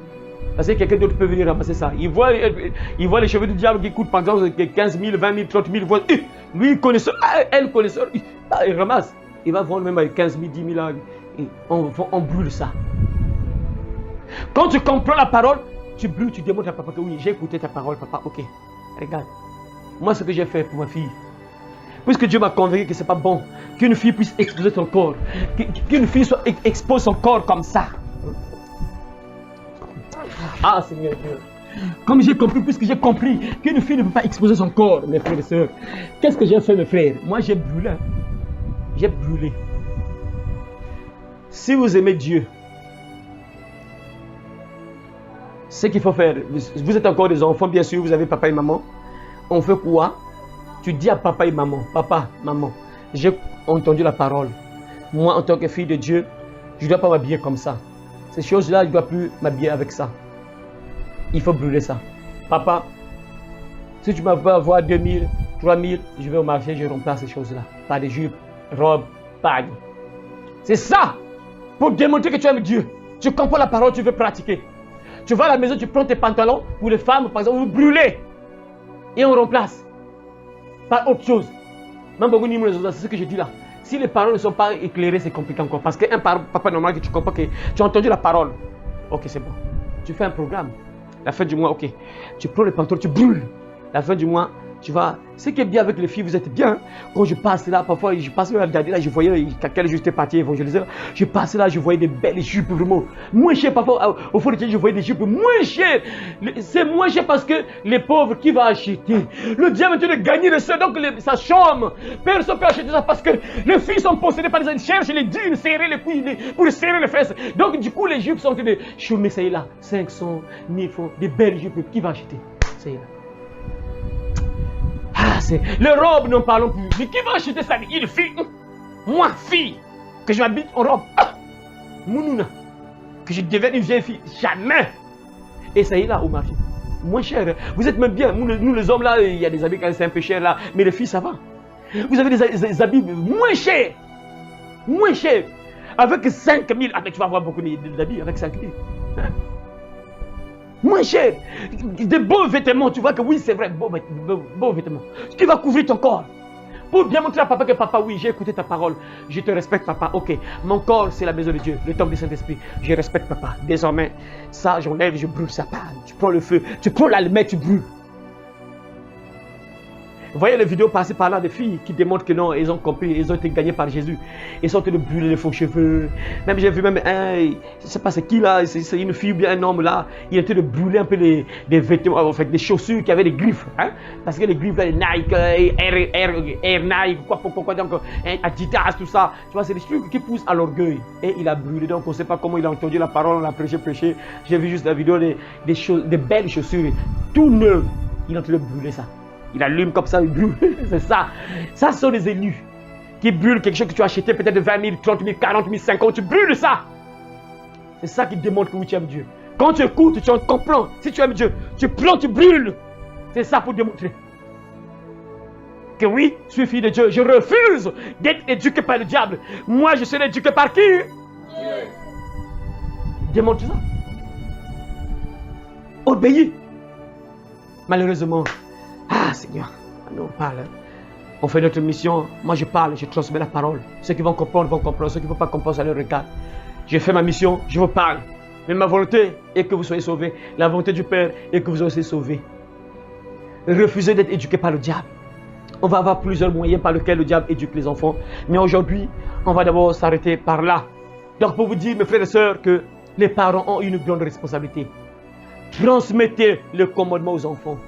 parce que quelqu'un d'autre peut venir ramasser ça. Il voit les cheveux du diable qui coûtent, par exemple, 15 000, 20 000, 30 000. Lui, connaisseur, elle, connaisseur, il ramasse. Il va vendre même avec 15 000, 10 000. On brûle ça. Quand tu comprends la parole, tu brûles, tu démontres à papa que oui, j'ai écouté ta parole, papa, ok. Regarde, moi ce que j'ai fait pour ma fille, puisque Dieu m'a convaincu que ce n'est pas bon qu'une fille puisse exposer son corps, qu'une fille expose son corps comme ça. Ah Seigneur Dieu, comme j'ai compris, puisque j'ai compris qu'une fille ne peut pas exposer son corps, mes frères et sœurs, qu'est-ce que j'ai fait, mes frères? Moi j'ai brûlé. J'ai brûlé. Si vous aimez Dieu, ce qu'il faut faire, vous êtes encore des enfants, bien sûr, vous avez papa et maman. On fait quoi? Tu dis à papa et maman, papa, maman, j'ai entendu la parole. Moi, en tant que fille de Dieu, je ne dois pas m'habiller comme ça. Ces choses-là, je ne dois plus m'habiller avec ça. Il faut brûler ça. Papa, si tu m'as fait avoir 2000, 3000, je vais au marché, je remplace ces choses-là. Pas des jupes, robes, bagues. C'est ça! Pour démontrer que tu aimes Dieu. Tu comprends la parole, tu veux pratiquer. Tu vas à la maison, tu prends tes pantalons pour les femmes, par exemple, vous brûlez. Et on remplace par autre chose. Même c'est ce que je dis là. Si les paroles ne sont pas éclairées, c'est compliqué encore. Parce qu'un papa normal que tu comprends que tu as entendu la parole. Ok, c'est bon. Tu fais un programme. La fin du mois, ok. Tu prends les pantalons, tu brûles. La fin du mois, tu vas. Ce qui est bien avec les filles, vous êtes bien. Quand je passe là, parfois, je passe là, là, je voyais, quelqu'un juste parti évangéliser. Je passe là, je voyais des belles jupes vraiment moins chères. Parfois, au fond de je voyais des jupes moins chères. C'est moins cher parce que les pauvres, qui va acheter? Le diable est de gagner le seul, donc ça chôme. Personne ne peut acheter ça parce que les filles sont possédées par des gens. Ils cherchent les dînes, serrer les couilles, pour serrer les fesses. Donc, du coup, les jupes sont de chômer, ça y est là. 500, 1000 francs, des belles jupes. Qui va acheter? Ça y est là. Ah, c'est. Les robes, n'en parlons plus. Mais qui va acheter ça? Une fille? Moi, fille, que je m'habite en robe. Ah, Mounouna, que je devienne une vieille fille. Jamais. Et ça y est là au marché. Moins cher. Vous êtes même bien. Nous les hommes là, il y a des habits quand c'est un peu cher là. Mais les filles, ça va. Vous avez des habits moins chers. Moins chers. Avec 5 000. Ah, mais tu vas avoir beaucoup d'habits avec 5 000. Hein? moins cher. Des beaux vêtements, tu vois que oui, c'est vrai, beaux vêtements. Tu vas couvrir ton corps. Pour bien montrer à papa que papa, oui, j'ai écouté ta parole. Je te respecte, papa. Ok, mon corps, c'est la maison de Dieu, le temple du Saint-Esprit. Je respecte, papa. Désormais, ça, j'enlève, je brûle ça. Tu prends le feu, tu prends l'allumette, tu brûles. Vous voyez les vidéos passer par là de filles qui démontrent que non, ils ont compris, ils ont été gagnés par Jésus. Ils sont en train de brûler les faux cheveux. Même j'ai vu même je ne sais pas c'est qui là, c'est une fille ou bien un homme là, il était de brûler un peu des vêtements, en fait des chaussures qui avaient des griffes. Hein? Parce que les griffes là, les Nike, Air Nike, quoi, donc Adidas, tout ça. Tu vois, c'est des trucs qui poussent à l'orgueil. Et il a brûlé, donc on ne sait pas comment il a entendu la parole, on a prêché. J'ai vu juste la vidéo des belles chaussures, tout neuf. Il est en train de brûler ça. Il allume comme ça, il brûle. C'est ça. Ça sont des élus qui brûlent quelque chose que tu as acheté peut-être de 20 000, 30 000, 40 000, 50 000. Tu brûles ça. C'est ça qui démontre que oui, tu aimes Dieu. Quand tu écoutes, tu comprends. Si tu aimes Dieu, tu prends, tu brûles. C'est ça pour démontrer que oui, je suis fille de Dieu. Je refuse d'être éduqué par le diable. Moi, je serai éduqué par qui? Dieu. Démontre ça. Obéis. Malheureusement, Seigneur, on parle. On fait notre mission. Moi, je parle, je transmets la parole. Ceux qui vont comprendre, vont comprendre. Ceux qui ne vont pas comprendre, ça leur regarde. J'ai fait ma mission, je vous parle. Mais ma volonté est que vous soyez sauvés. La volonté du Père est que vous soyez sauvés. Refusez d'être éduqués par le diable. On va avoir plusieurs moyens par lesquels le diable éduque les enfants. Mais aujourd'hui, on va d'abord s'arrêter par là. Donc, pour vous dire, mes frères et sœurs, que les parents ont une grande responsabilité. Transmettez le commandement aux enfants.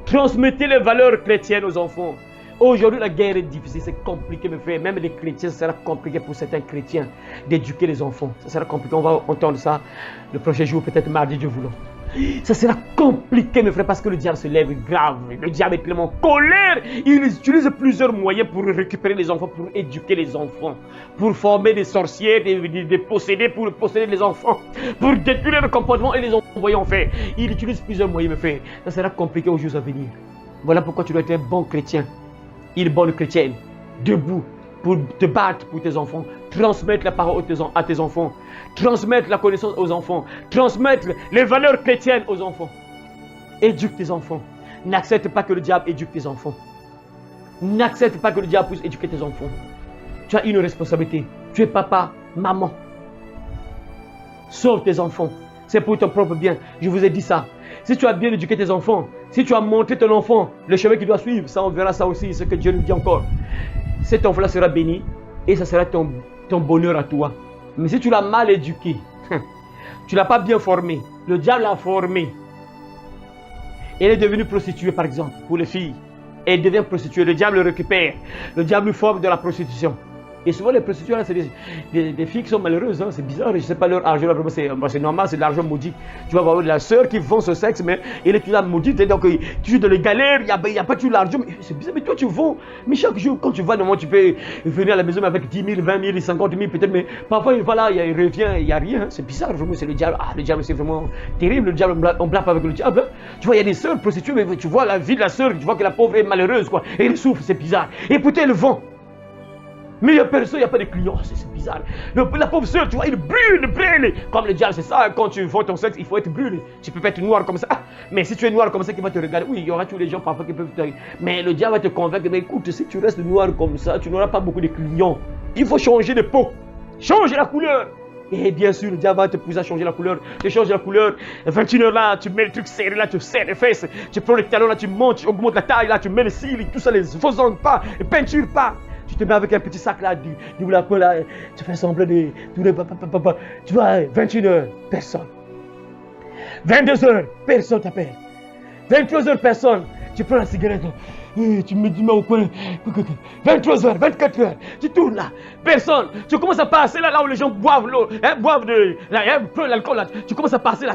Transmettez les valeurs chrétiennes aux enfants. Aujourd'hui, la guerre est difficile, c'est compliqué, mes frères. Même les chrétiens, ça sera compliqué pour certains chrétiens d'éduquer les enfants. Ça sera compliqué. On va entendre ça le prochain jour, peut-être mardi, Dieu voulant. Ça sera compliqué, mes frères, parce que le diable se lève grave. Le diable est tellement en colère. Il utilise plusieurs moyens pour récupérer les enfants, pour éduquer les enfants, pour former des sorciers, des possédés, pour posséder les enfants, pour détruire le comportement et les envoyer en fait. Il utilise plusieurs moyens, mes frères. Ça sera compliqué aux jours à venir. Voilà pourquoi tu dois être un bon chrétien, une bonne chrétienne, debout pour te battre pour tes enfants, transmettre la parole à tes enfants, transmettre la connaissance aux enfants, transmettre les valeurs chrétiennes aux enfants. Éduque tes enfants. N'accepte pas que le diable éduque tes enfants. N'accepte pas que le diable puisse éduquer tes enfants. Tu as une responsabilité. Tu es papa, maman. Sauve tes enfants. C'est pour ton propre bien. Je vous ai dit ça. Si tu as bien éduqué tes enfants, si tu as montré ton enfant le chemin qu'il doit suivre, ça on verra ça aussi, ce que Dieu nous dit encore. Cet enfant-là sera béni et ça sera ton bonheur à toi. Mais si tu l'as mal éduqué, tu ne l'as pas bien formé, le diable l'a formé. Elle est devenue prostituée par exemple, pour les filles. Elle devient prostituée, le diable le récupère, le diable lui forme de la prostitution. Et souvent les prostituées, c'est des filles qui sont malheureuses, hein, c'est bizarre, je ne sais pas leur argent, c'est normal, c'est de l'argent maudit. Tu vas voir la sœur qui vend ce sexe, mais elle est toujours maudite, donc tu es dans les galères, il n'y a pas toujours l'argent, mais c'est bizarre, mais toi tu vends, mais chaque jour quand tu vas, normalement tu peux venir à la maison avec 10 000, 20 000, 50 000 peut-être, mais parfois voilà, il revient, il n'y a rien, c'est bizarre, vraiment, c'est le diable, le diable c'est vraiment terrible, le diable, on blague avec le diable, hein. Tu vois, il y a des sœurs prostituées, mais tu vois la vie de la sœur, tu vois que la pauvre est malheureuse, quoi, et elle souffre, c'est bizarre, et peut-être elle vend. Mais il n'y a personne, il n'y a pas de clients, c'est bizarre. La pauvre sœur, tu vois, il brûle. Comme le diable, c'est ça, quand tu vends ton sexe, il faut être brûlé. Tu peux pas être noir comme ça. Mais si tu es noir comme ça, qui va te regarder, oui, il y aura tous les gens parfois qui peuvent te regarder. Mais le diable va te convaincre, mais écoute, si tu restes noir comme ça, tu n'auras pas beaucoup de clients. Il faut changer de peau, changer la couleur. Et bien sûr, le diable va te pousser à changer la couleur. Tu changes la couleur, 21h là, tu mets le truc serré là, tu serres les fesses. Tu prends les talons là, tu montes, tu augmentes la taille là, tu mets les cils, tout ça, les faux ongles pas, les peintures pas. Tu te mets avec un petit sac là, du lapin là, tu fais semblant de... Tu vois, 21h, personne. 22h, personne t'appelle. 23h, personne. Tu prends la cigarette, tu me dis au coin. 23h, 24h, tu tournes là, personne. Tu commences à passer là où les gens boivent l'eau, boivent de l'alcool là. Tu commences à passer là,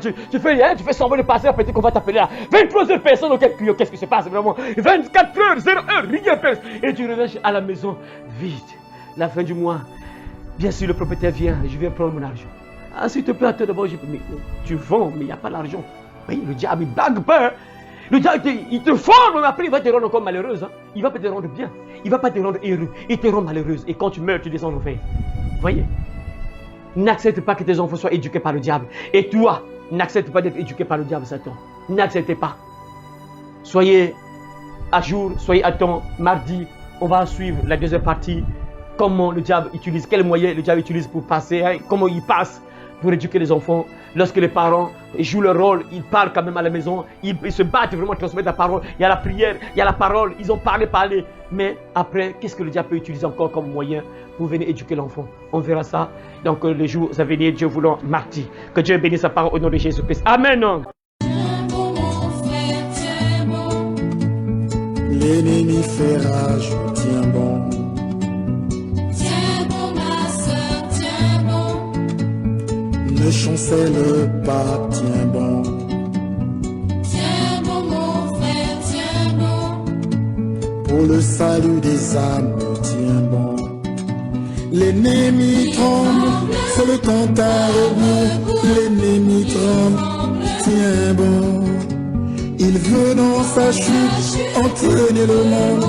tu fais semblant de passer là, peut-être qu'on va t'appeler là. 23h, personne, qu'est-ce qui se passe vraiment? 24h, 0h, rien personne. Et tu reviens à la maison vide. La fin du mois, bien sûr, le propriétaire vient, je viens prendre mon argent. Ah, s'il te plaît, attends d'abord, tu vends, mais il n'y a pas d'argent. Oui, le diable, il blague pas. Hein. Le diable, il te forme, mais après, il va te rendre encore malheureuse. Hein. Il ne va pas te rendre bien. Il ne va pas te rendre heureux. Il te rend malheureuse. Et quand tu meurs, tu descends en enfer. Vous voyez? N'accepte pas que tes enfants soient éduqués par le diable. Et toi, N'acceptez pas d'être éduqué par le diable, Satan. N'acceptez pas. Soyez à jour, soyez à temps. Mardi, on va suivre la deuxième partie. Comment le diable utilise, quels moyens le diable utilise pour passer, hein, comment il passe pour éduquer les enfants. Lorsque les parents jouent leur rôle, ils parlent quand même à la maison, ils se battent vraiment, transmettre la parole. Il y a la prière, il y a la parole, ils ont parlé. Mais après, qu'est-ce que le diable peut utiliser encore comme moyen pour venir éduquer l'enfant? On verra ça. Donc les jours à venir, Dieu voulant, mardi. Que Dieu bénisse sa parole au nom de Jésus-Christ. Amen. L'ennemi fait rage, tiens bon. Tiens bon ma soeur, tiens bon. Ne chancelle pas, tiens bon. Tiens bon mon frère, tiens bon. Pour le salut des âmes, tiens bon. L'ennemi tremble, c'est le temps à rebours. L'ennemi tremble, tiens bon. Il veut dans sa chute entraîner le monde.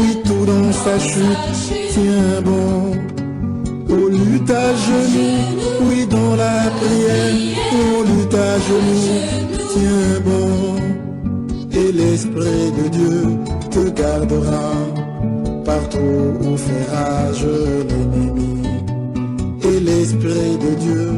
Oui, tout dans sa chute, tiens bon. On lutte à genoux, oui, dans la prière. On lutte à genoux, tiens bon. Et l'Esprit de Dieu te gardera partout où fait rage l'ennemi. Et l'Esprit de Dieu